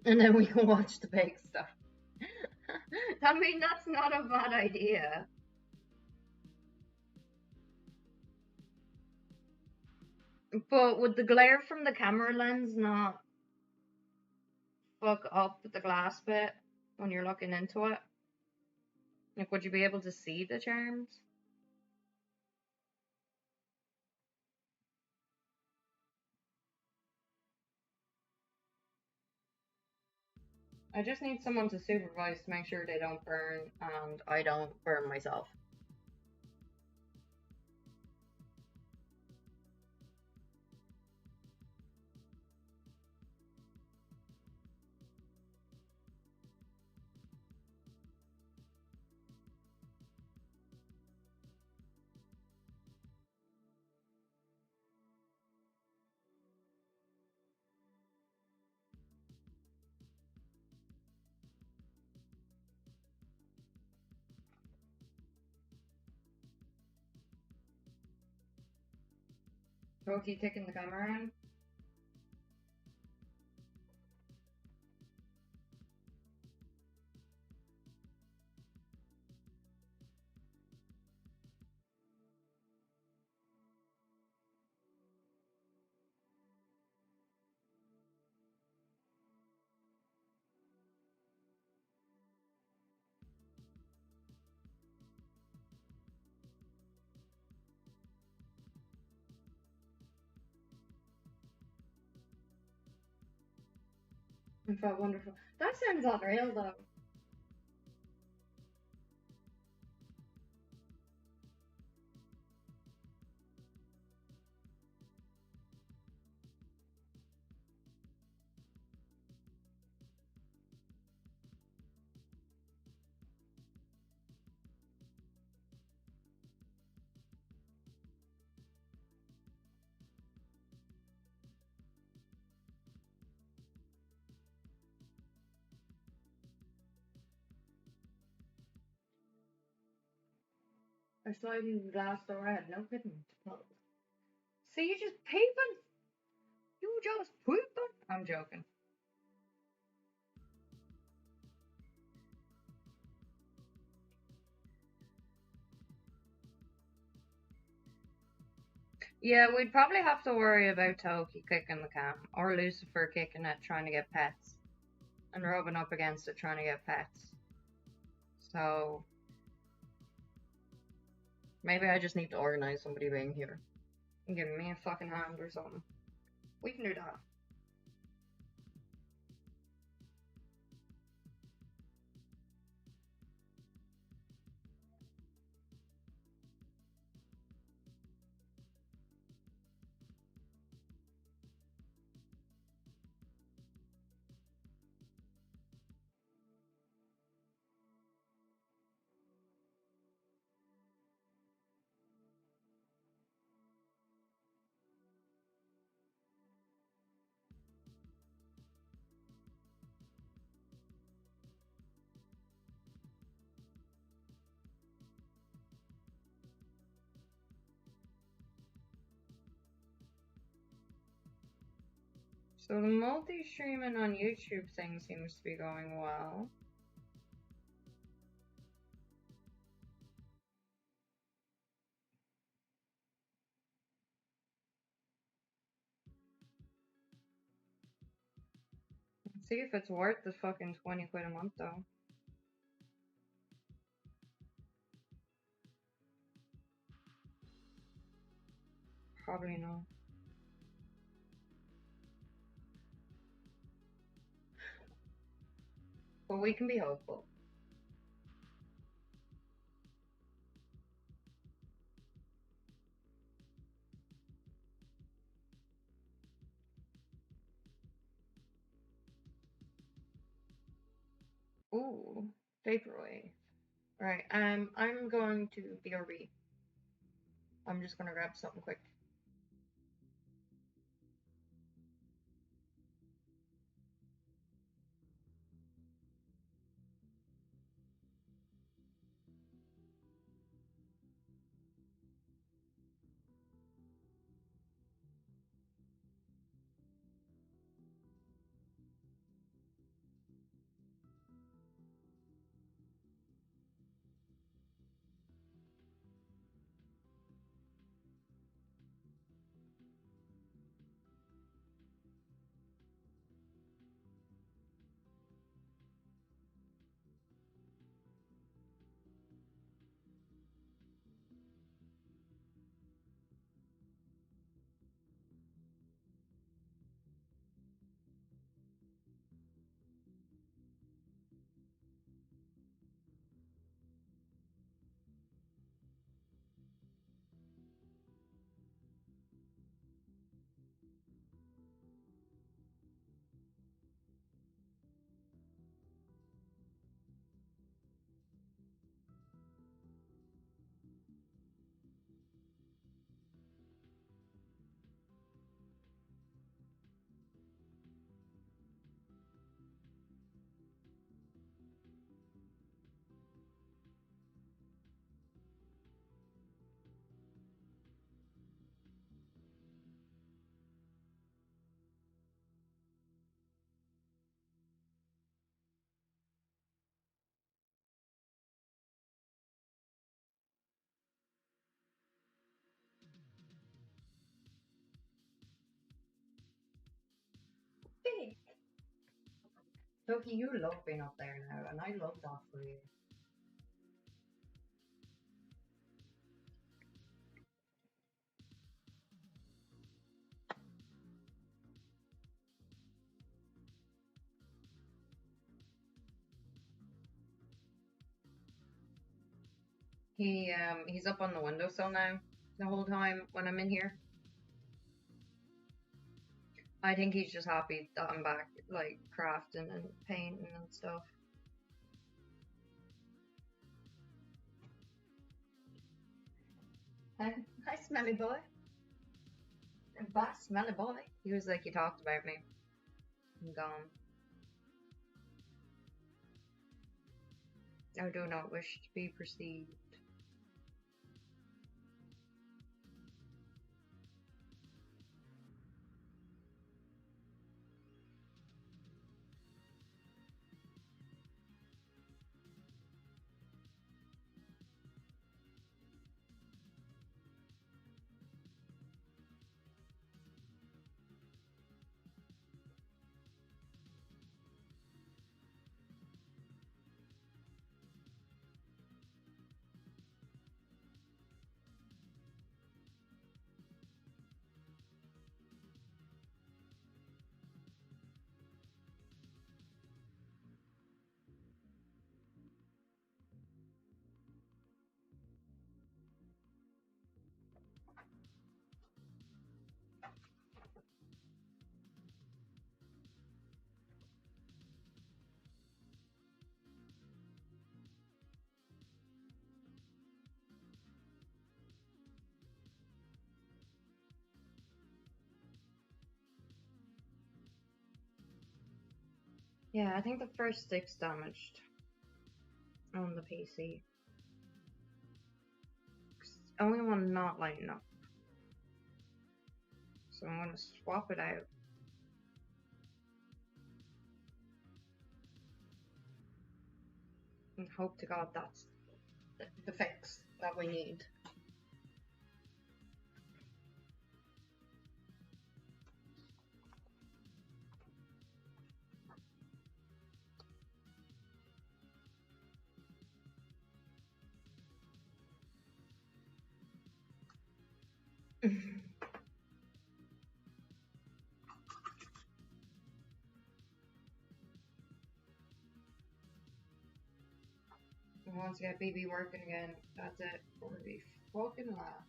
And then we can watch the bake stuff. I mean, that's not a bad idea. But would the glare from the camera lens not fuck up the glass bit when you're looking into it? Like, would you be able to see the charms? I just need someone to supervise to make sure they don't burn and I don't burn myself. Toki kicking the camera in. It felt wonderful. That sounds unreal though. I sliding glass door red, no kidding. See, you just peeping. You just peeping. I'm joking. Yeah, we'd probably have to worry about Toki kicking the cam, or Lucifer kicking it trying to get pets, and rubbing up against it trying to get pets. So, maybe I just need to organize somebody being here and giving me a fucking hand or something. We can do that. So the multi-streaming on YouTube thing seems to be going well. Let's see if it's worth the fucking 20 quid a month though. Probably not. But we can be hopeful. Ooh, Vaporwave. Right, I'm going to BRB. I'm just gonna grab something quick. Big. Toki, you love being up there now, and I love that for you. He's up on the windowsill now the whole time when I'm in here. I think he's just happy that I'm back, like, crafting and painting and stuff. Hi, smelly boy. Bye, smelly boy. He was like, he talked about me. I'm gone. I do not wish to be perceived. Yeah, I think the first stick's damaged on the PC. Only one not lighting up. So I'm gonna swap it out. And hope to God that's the fix that we need. Once I get BB working again, that's it. We're gonna be fucking laugh.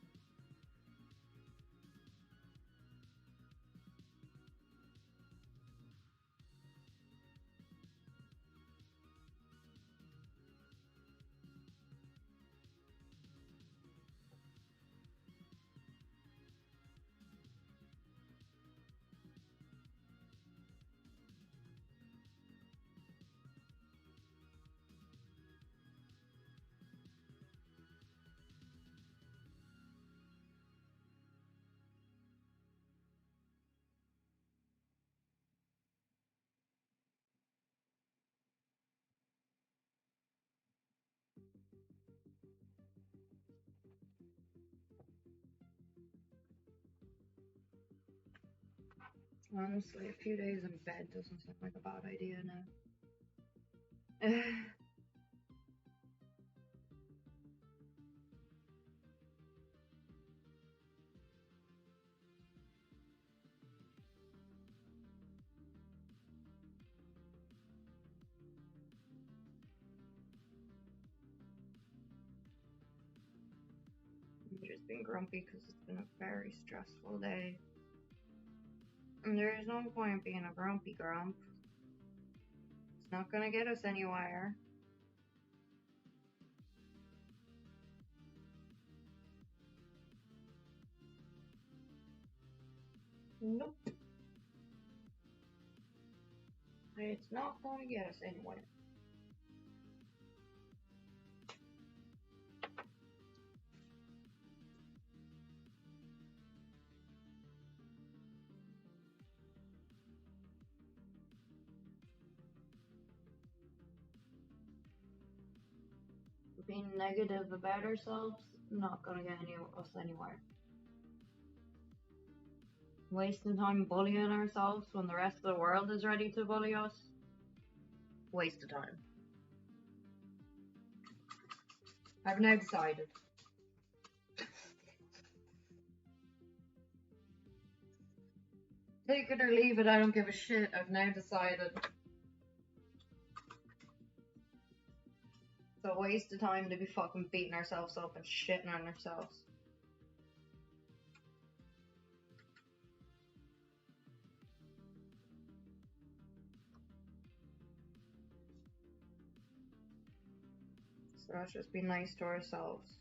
Honestly, a few days in bed doesn't sound like a bad idea now. I'm just being grumpy because it's been a very stressful day. And there is no point being a grumpy grump. It's not gonna get us anywhere. Nope. It's not gonna get us anywhere. Being negative about ourselves, not gonna get us anywhere. Wasting time bullying ourselves when the rest of the world is ready to bully us, waste of time. I've now decided. Take it or leave it, I don't give a shit. I've now decided. It's a waste of time to be fucking beating ourselves up and shitting on ourselves. So let's just be nice to ourselves.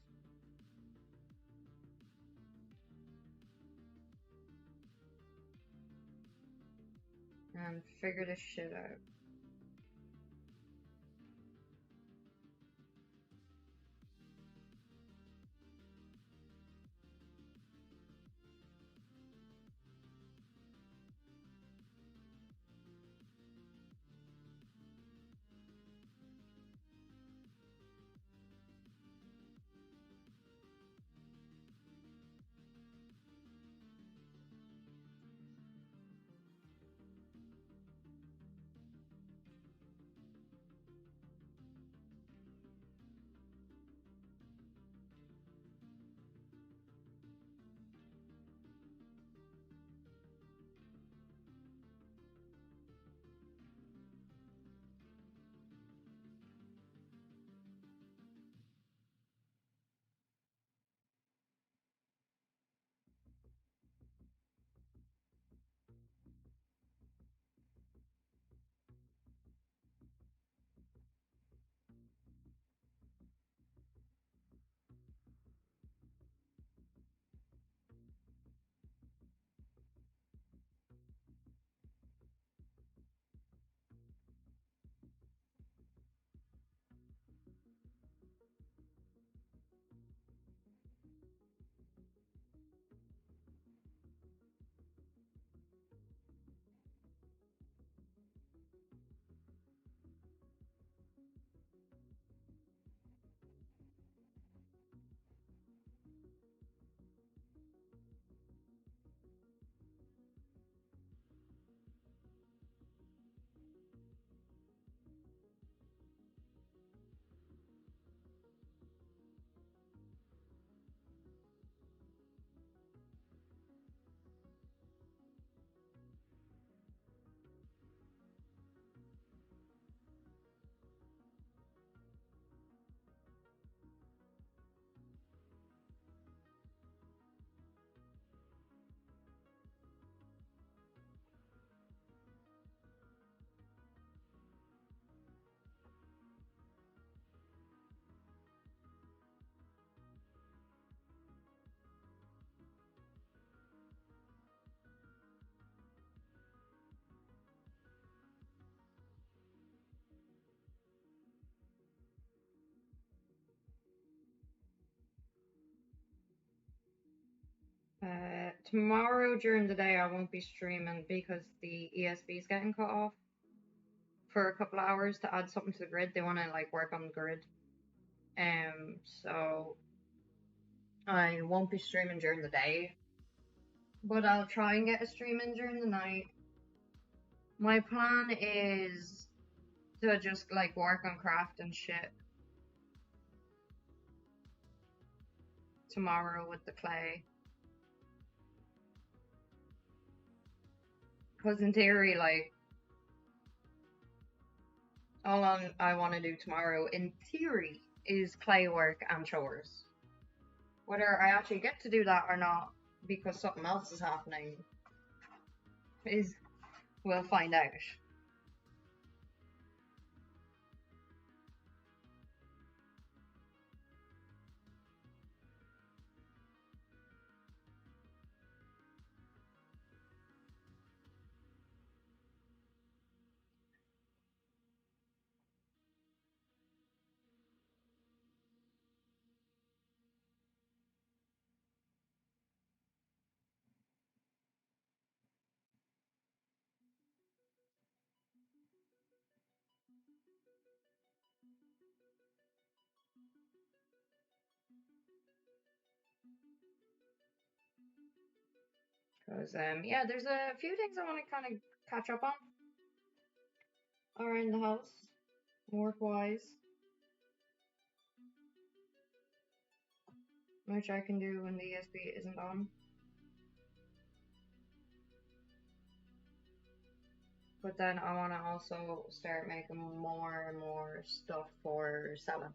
And figure this shit out. Tomorrow during the day I won't be streaming because the ESB is getting cut off for a couple of hours to add something to the grid. They want to like work on the grid. So I won't be streaming during the day, but I'll try and get a stream in during the night. My plan is to just like work on craft and shit tomorrow with the clay. Because in theory, like, all I want to do tomorrow, in theory, is clay work and chores. Whether I actually get to do that or not, because something else is happening, is we'll find out. Because, yeah, there's a few things I want to kind of catch up on around the house, work-wise, which I can do when the ESB isn't on. But then I want to also start making more and more stuff for selling.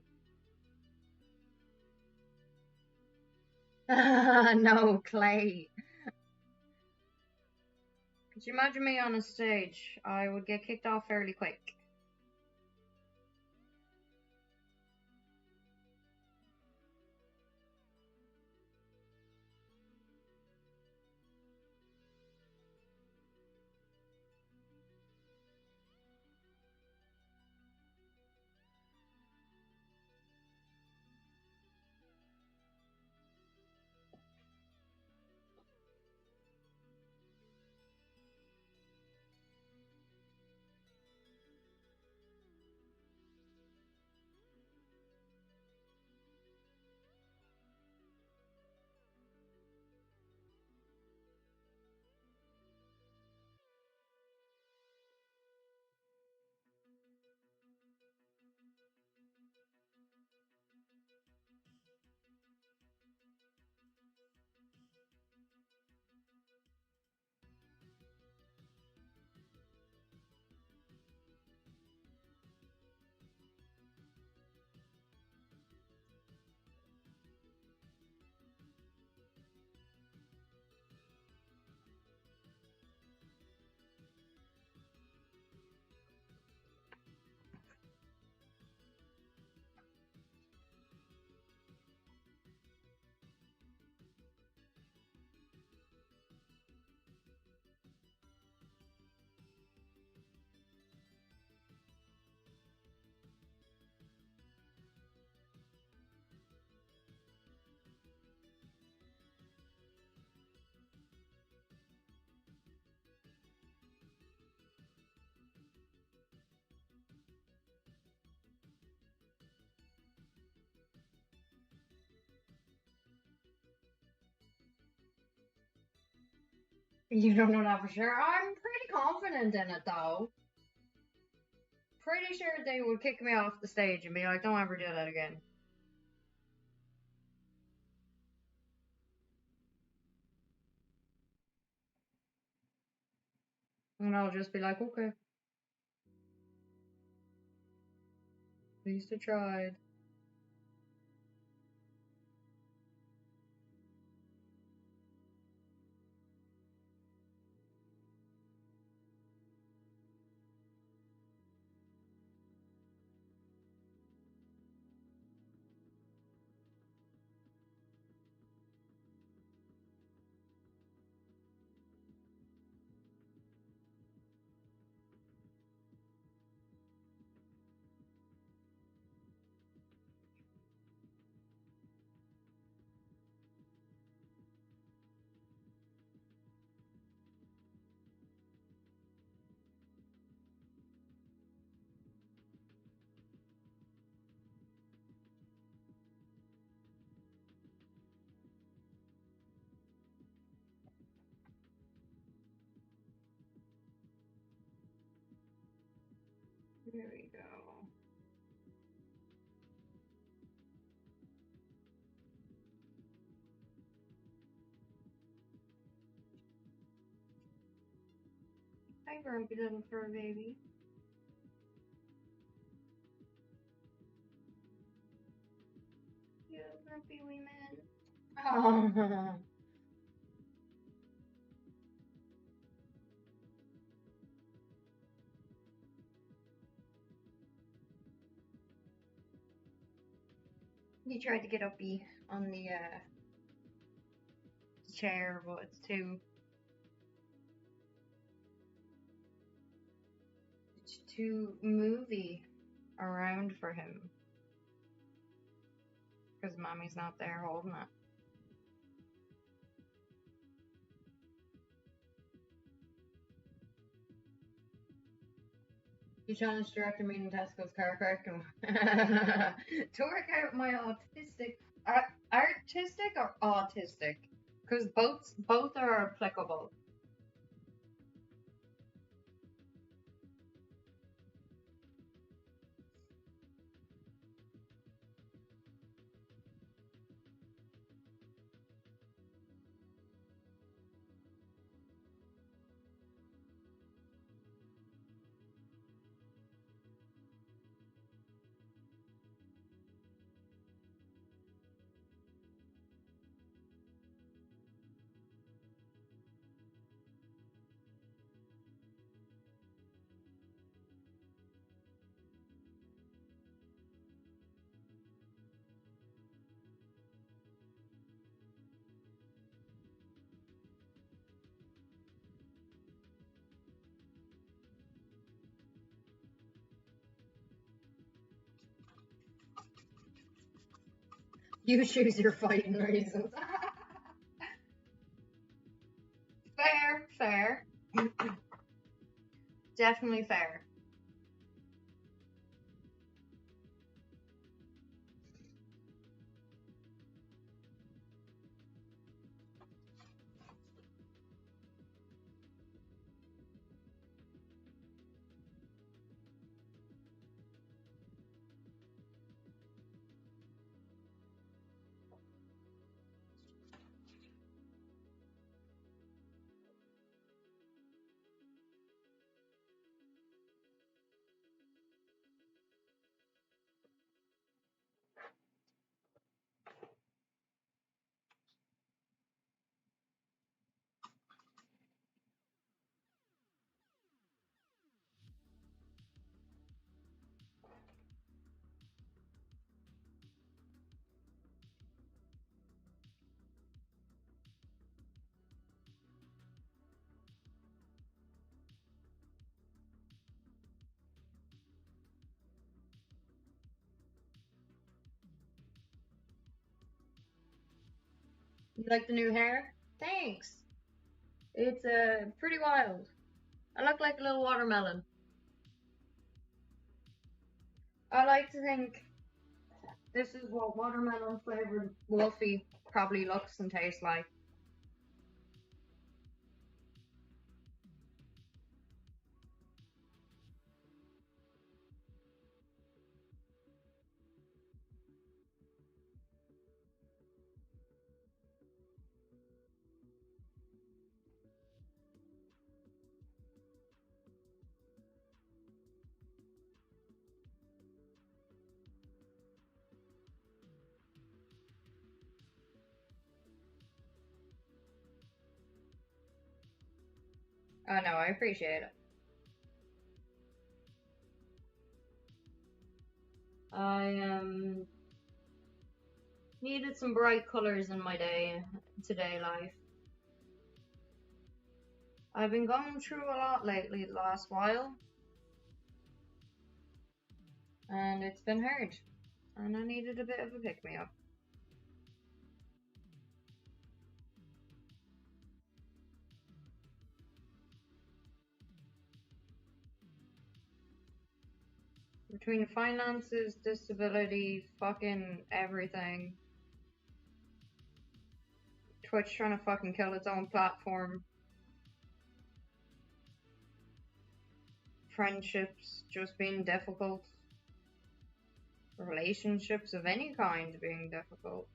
No, clay. Could you imagine me on a stage? I would get kicked off fairly quick. You don't know that for sure. I'm pretty confident in it though. Pretty sure they would kick me off the stage and be like, don't ever do that again. And I'll just be like, okay. At least I tried. Here we go. Hi, grumpy little fur baby. You grumpy wee man. Oh. He tried to get uppy on the chair, but it's too movie around for him. Because mommy's not there holding it. You challenge director me in Tesco's car park to work out my autistic, artistic or autistic, because both are applicable. You choose your fighting reasons. Fair. Definitely fair. You like the new hair? Thanks. It's pretty wild. I look like a little watermelon. I like to think this is what watermelon flavored Wolfie probably looks and tastes like. Oh no, I appreciate it. I needed some bright colors in my today life. I've been going through a lot lately the last while, and it's been hard, and I needed a bit of a pick-me-up. Between finances, disability, fucking everything. Twitch trying to fucking kill its own platform. friendships just being difficult, relationships of any kind being difficult.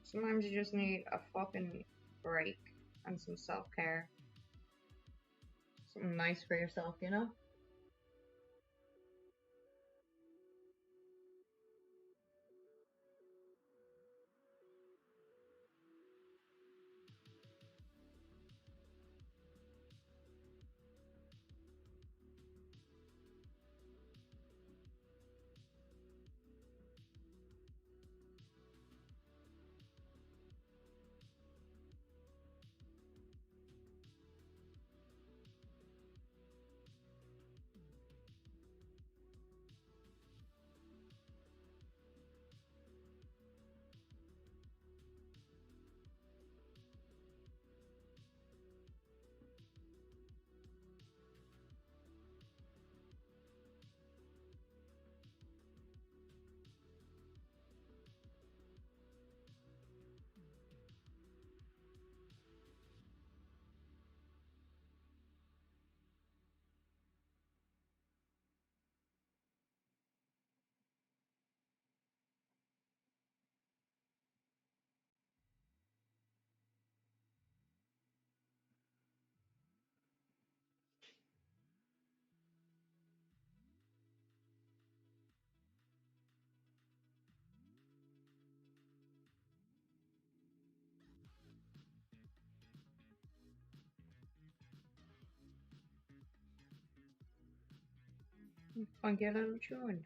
Sometimes you just need a fucking break and some self-care. Something nice for yourself, you know? Funky little tune.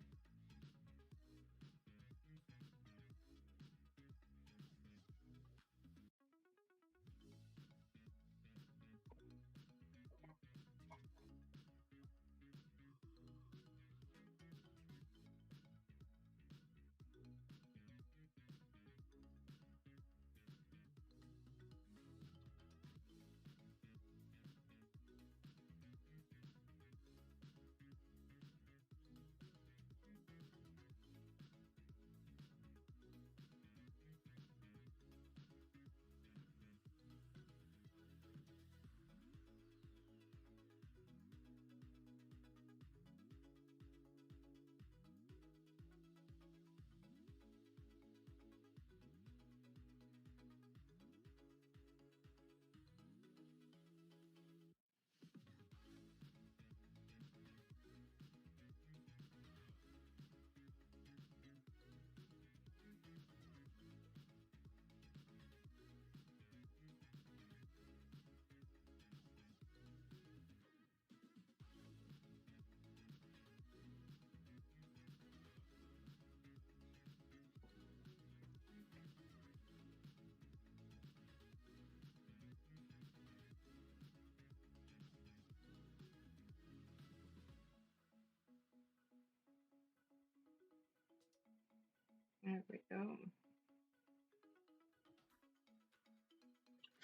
There we go.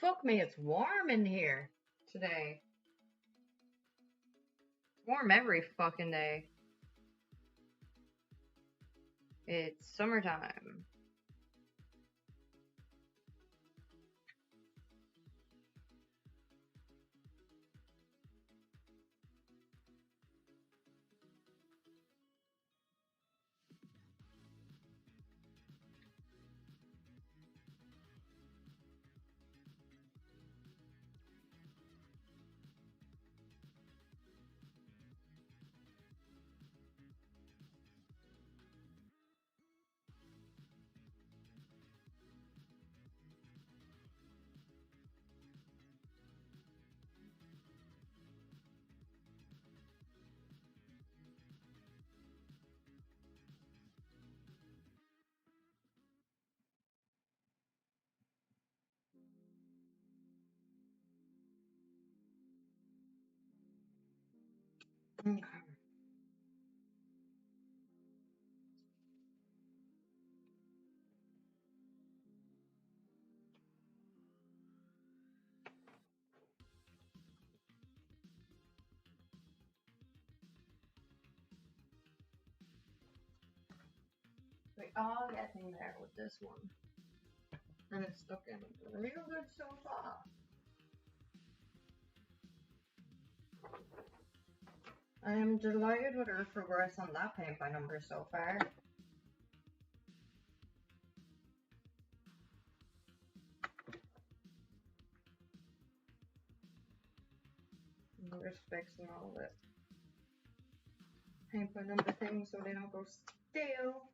Fuck me, it's warm in here today. It's warm every fucking day. It's summertime. Okay. We all getting there with this one. And it's looking real good so far. I am delighted with our progress on that paint by number so far. Just fixing all the paint by number things so they don't go stale.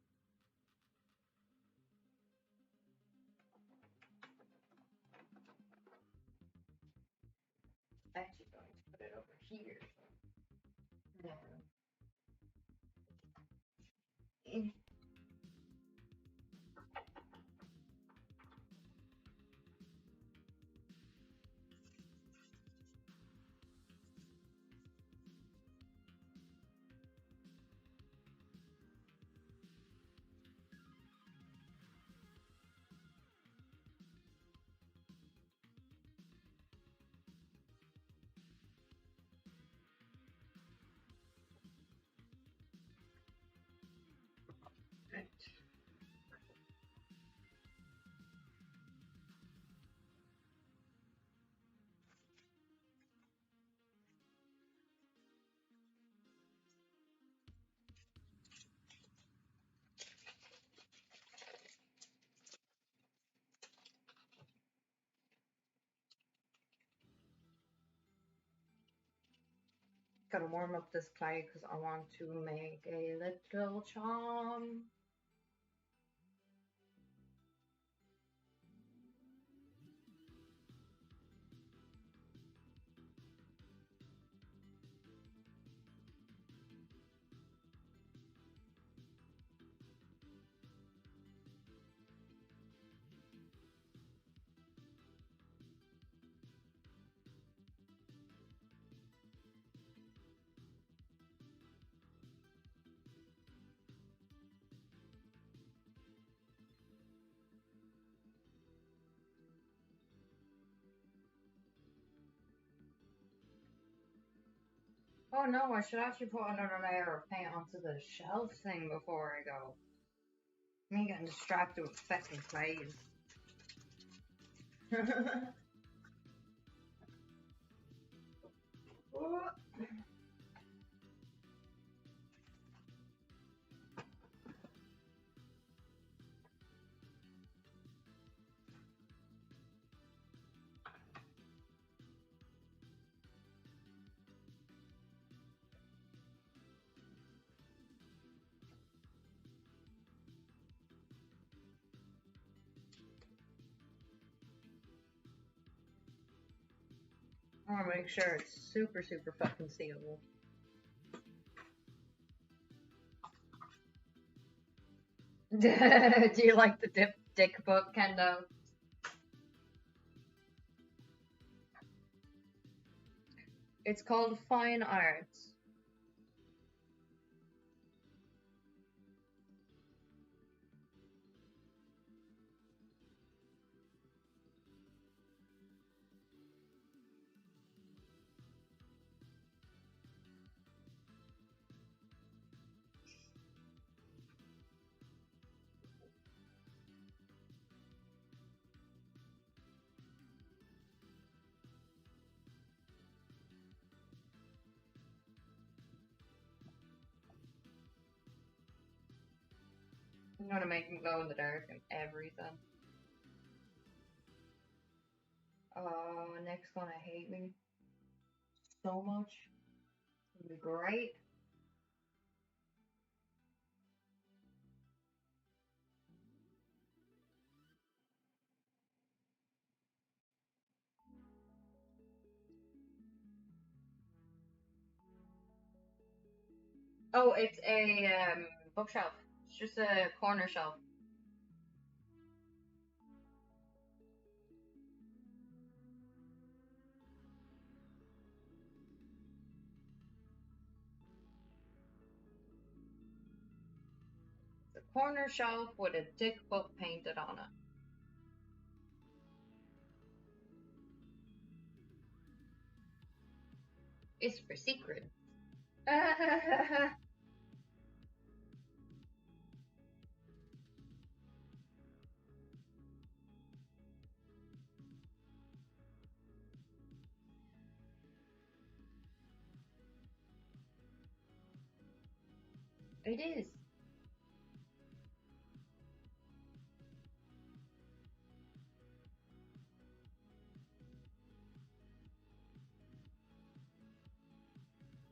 Actually going to put it over here. No. Right. Gotta warm up this clay because I want to make a little charm. Oh no, I should actually put another layer of paint onto the shelf thing before I go. Me getting distracted with fucking clays. I want to make sure it's super, super fucking sealable. Do you like the dick book, Kendo? It's called Fine Arts. I'm gonna make him glow in the dark and everything. Oh, Nick's gonna hate me so much. It'll be great. Oh, it's a bookshelf. It's just a corner shelf. It's a corner shelf with a dick book painted on it. It's for secret. It is.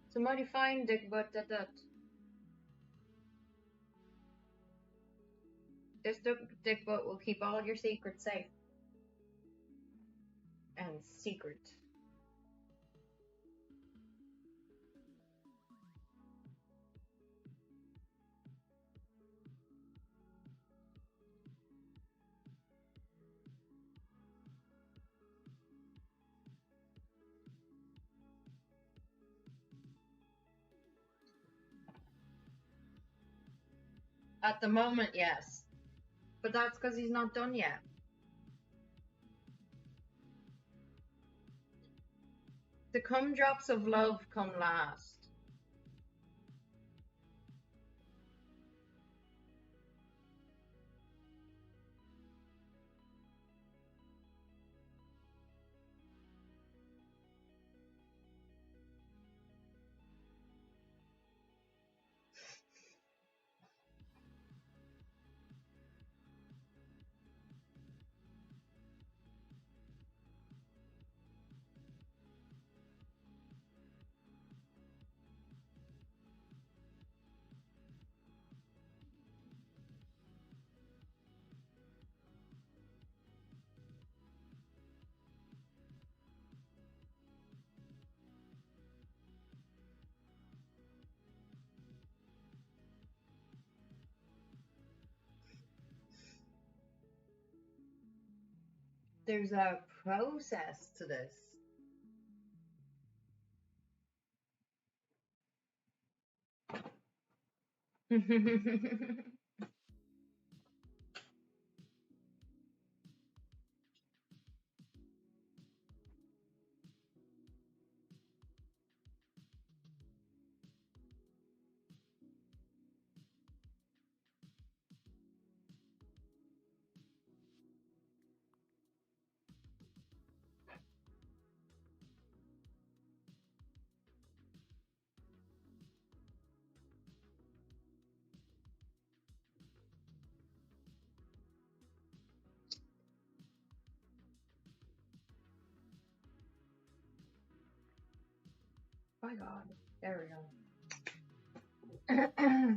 It's a mighty fine dick butt at that. This dick butt will keep all your secrets safe. And secret. At the moment, yes. But that's because he's not done yet. The cum drops of love come last. There's a process to this. My God. There we go.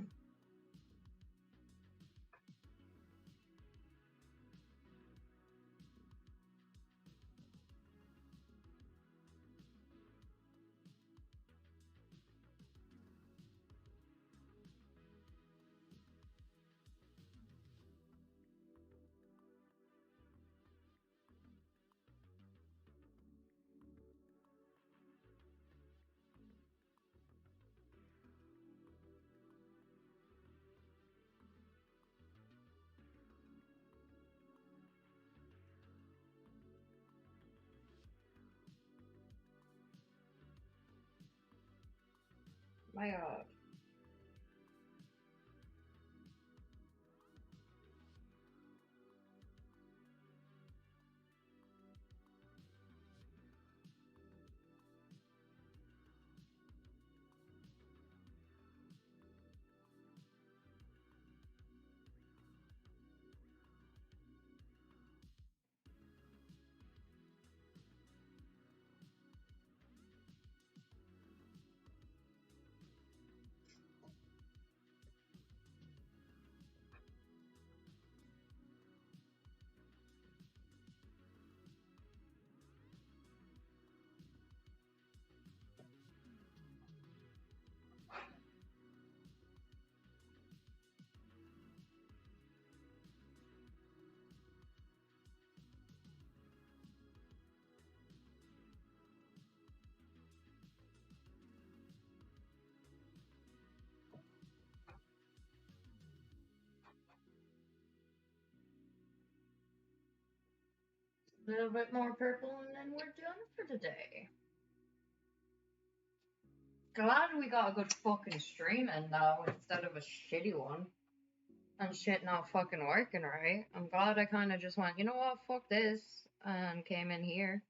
My God. A little bit more purple and then we're done for today. Glad we got a good fucking stream in though, instead of a shitty one. And shit not fucking working right. I'm glad I kind of just went, you know what, fuck this, and came in here.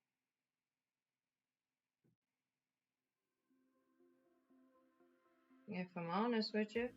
If I'm honest with you.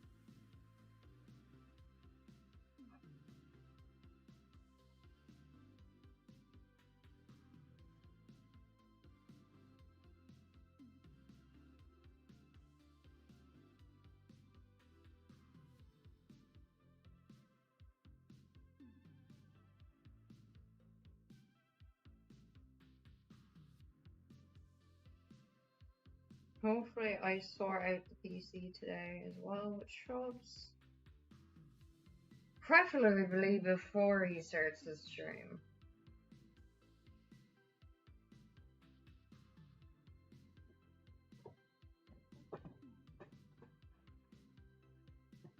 Hopefully I sort out the PC today as well with Shrubs. Preferably before he starts the stream.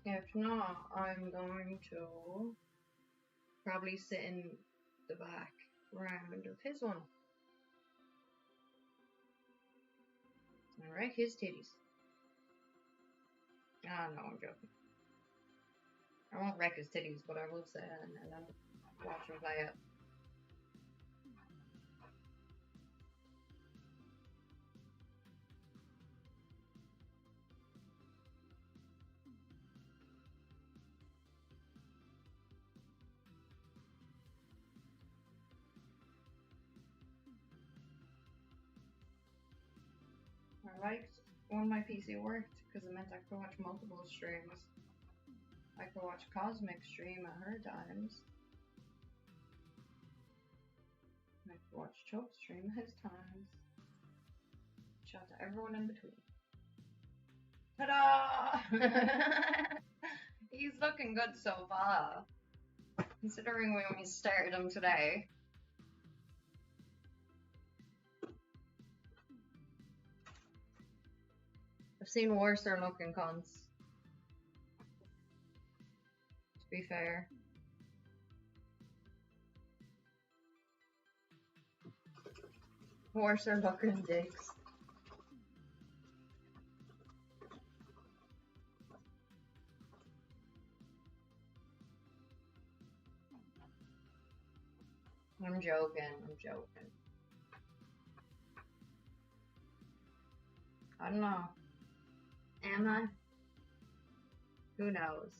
If not, I'm going to probably sit in the back round of his one. Alright, his titties. Ah, no, I'm joking. I won't wreck his titties, but I will sit in and then watch him play it. I liked when my PC worked because it meant I could watch multiple streams. I could watch Cosmic stream at her times. I could watch Chubb stream at his times. Shout out to everyone in between. Ta-da! He's looking good so far. Considering when we started him today. I've seen worser looking cunts. To be fair. Worser looking dicks. I'm joking, I'm joking. I don't know. Am I? Who knows?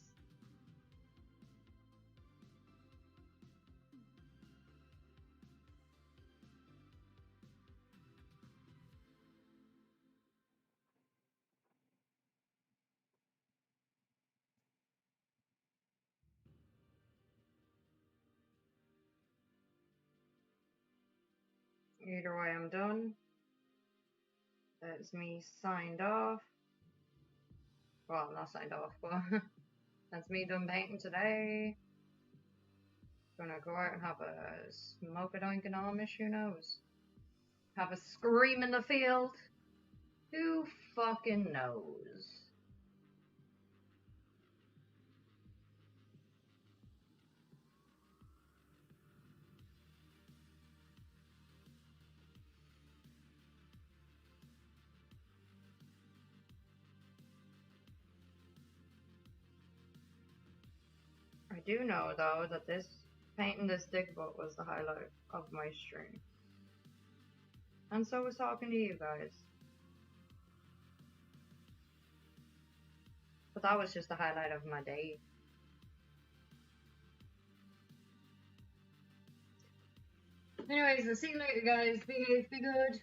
Either way, I'm done. That's me signed off. Well, not signed off, but that's me done painting today. Gonna go out and have a smoke a doink and Amish, who knows? Have a scream in the field? Who fucking knows? I do know though that painting this dick boat was the highlight of my stream. And so was talking to you guys. But that was just the highlight of my day. Anyways, I'll see you later guys. Be good.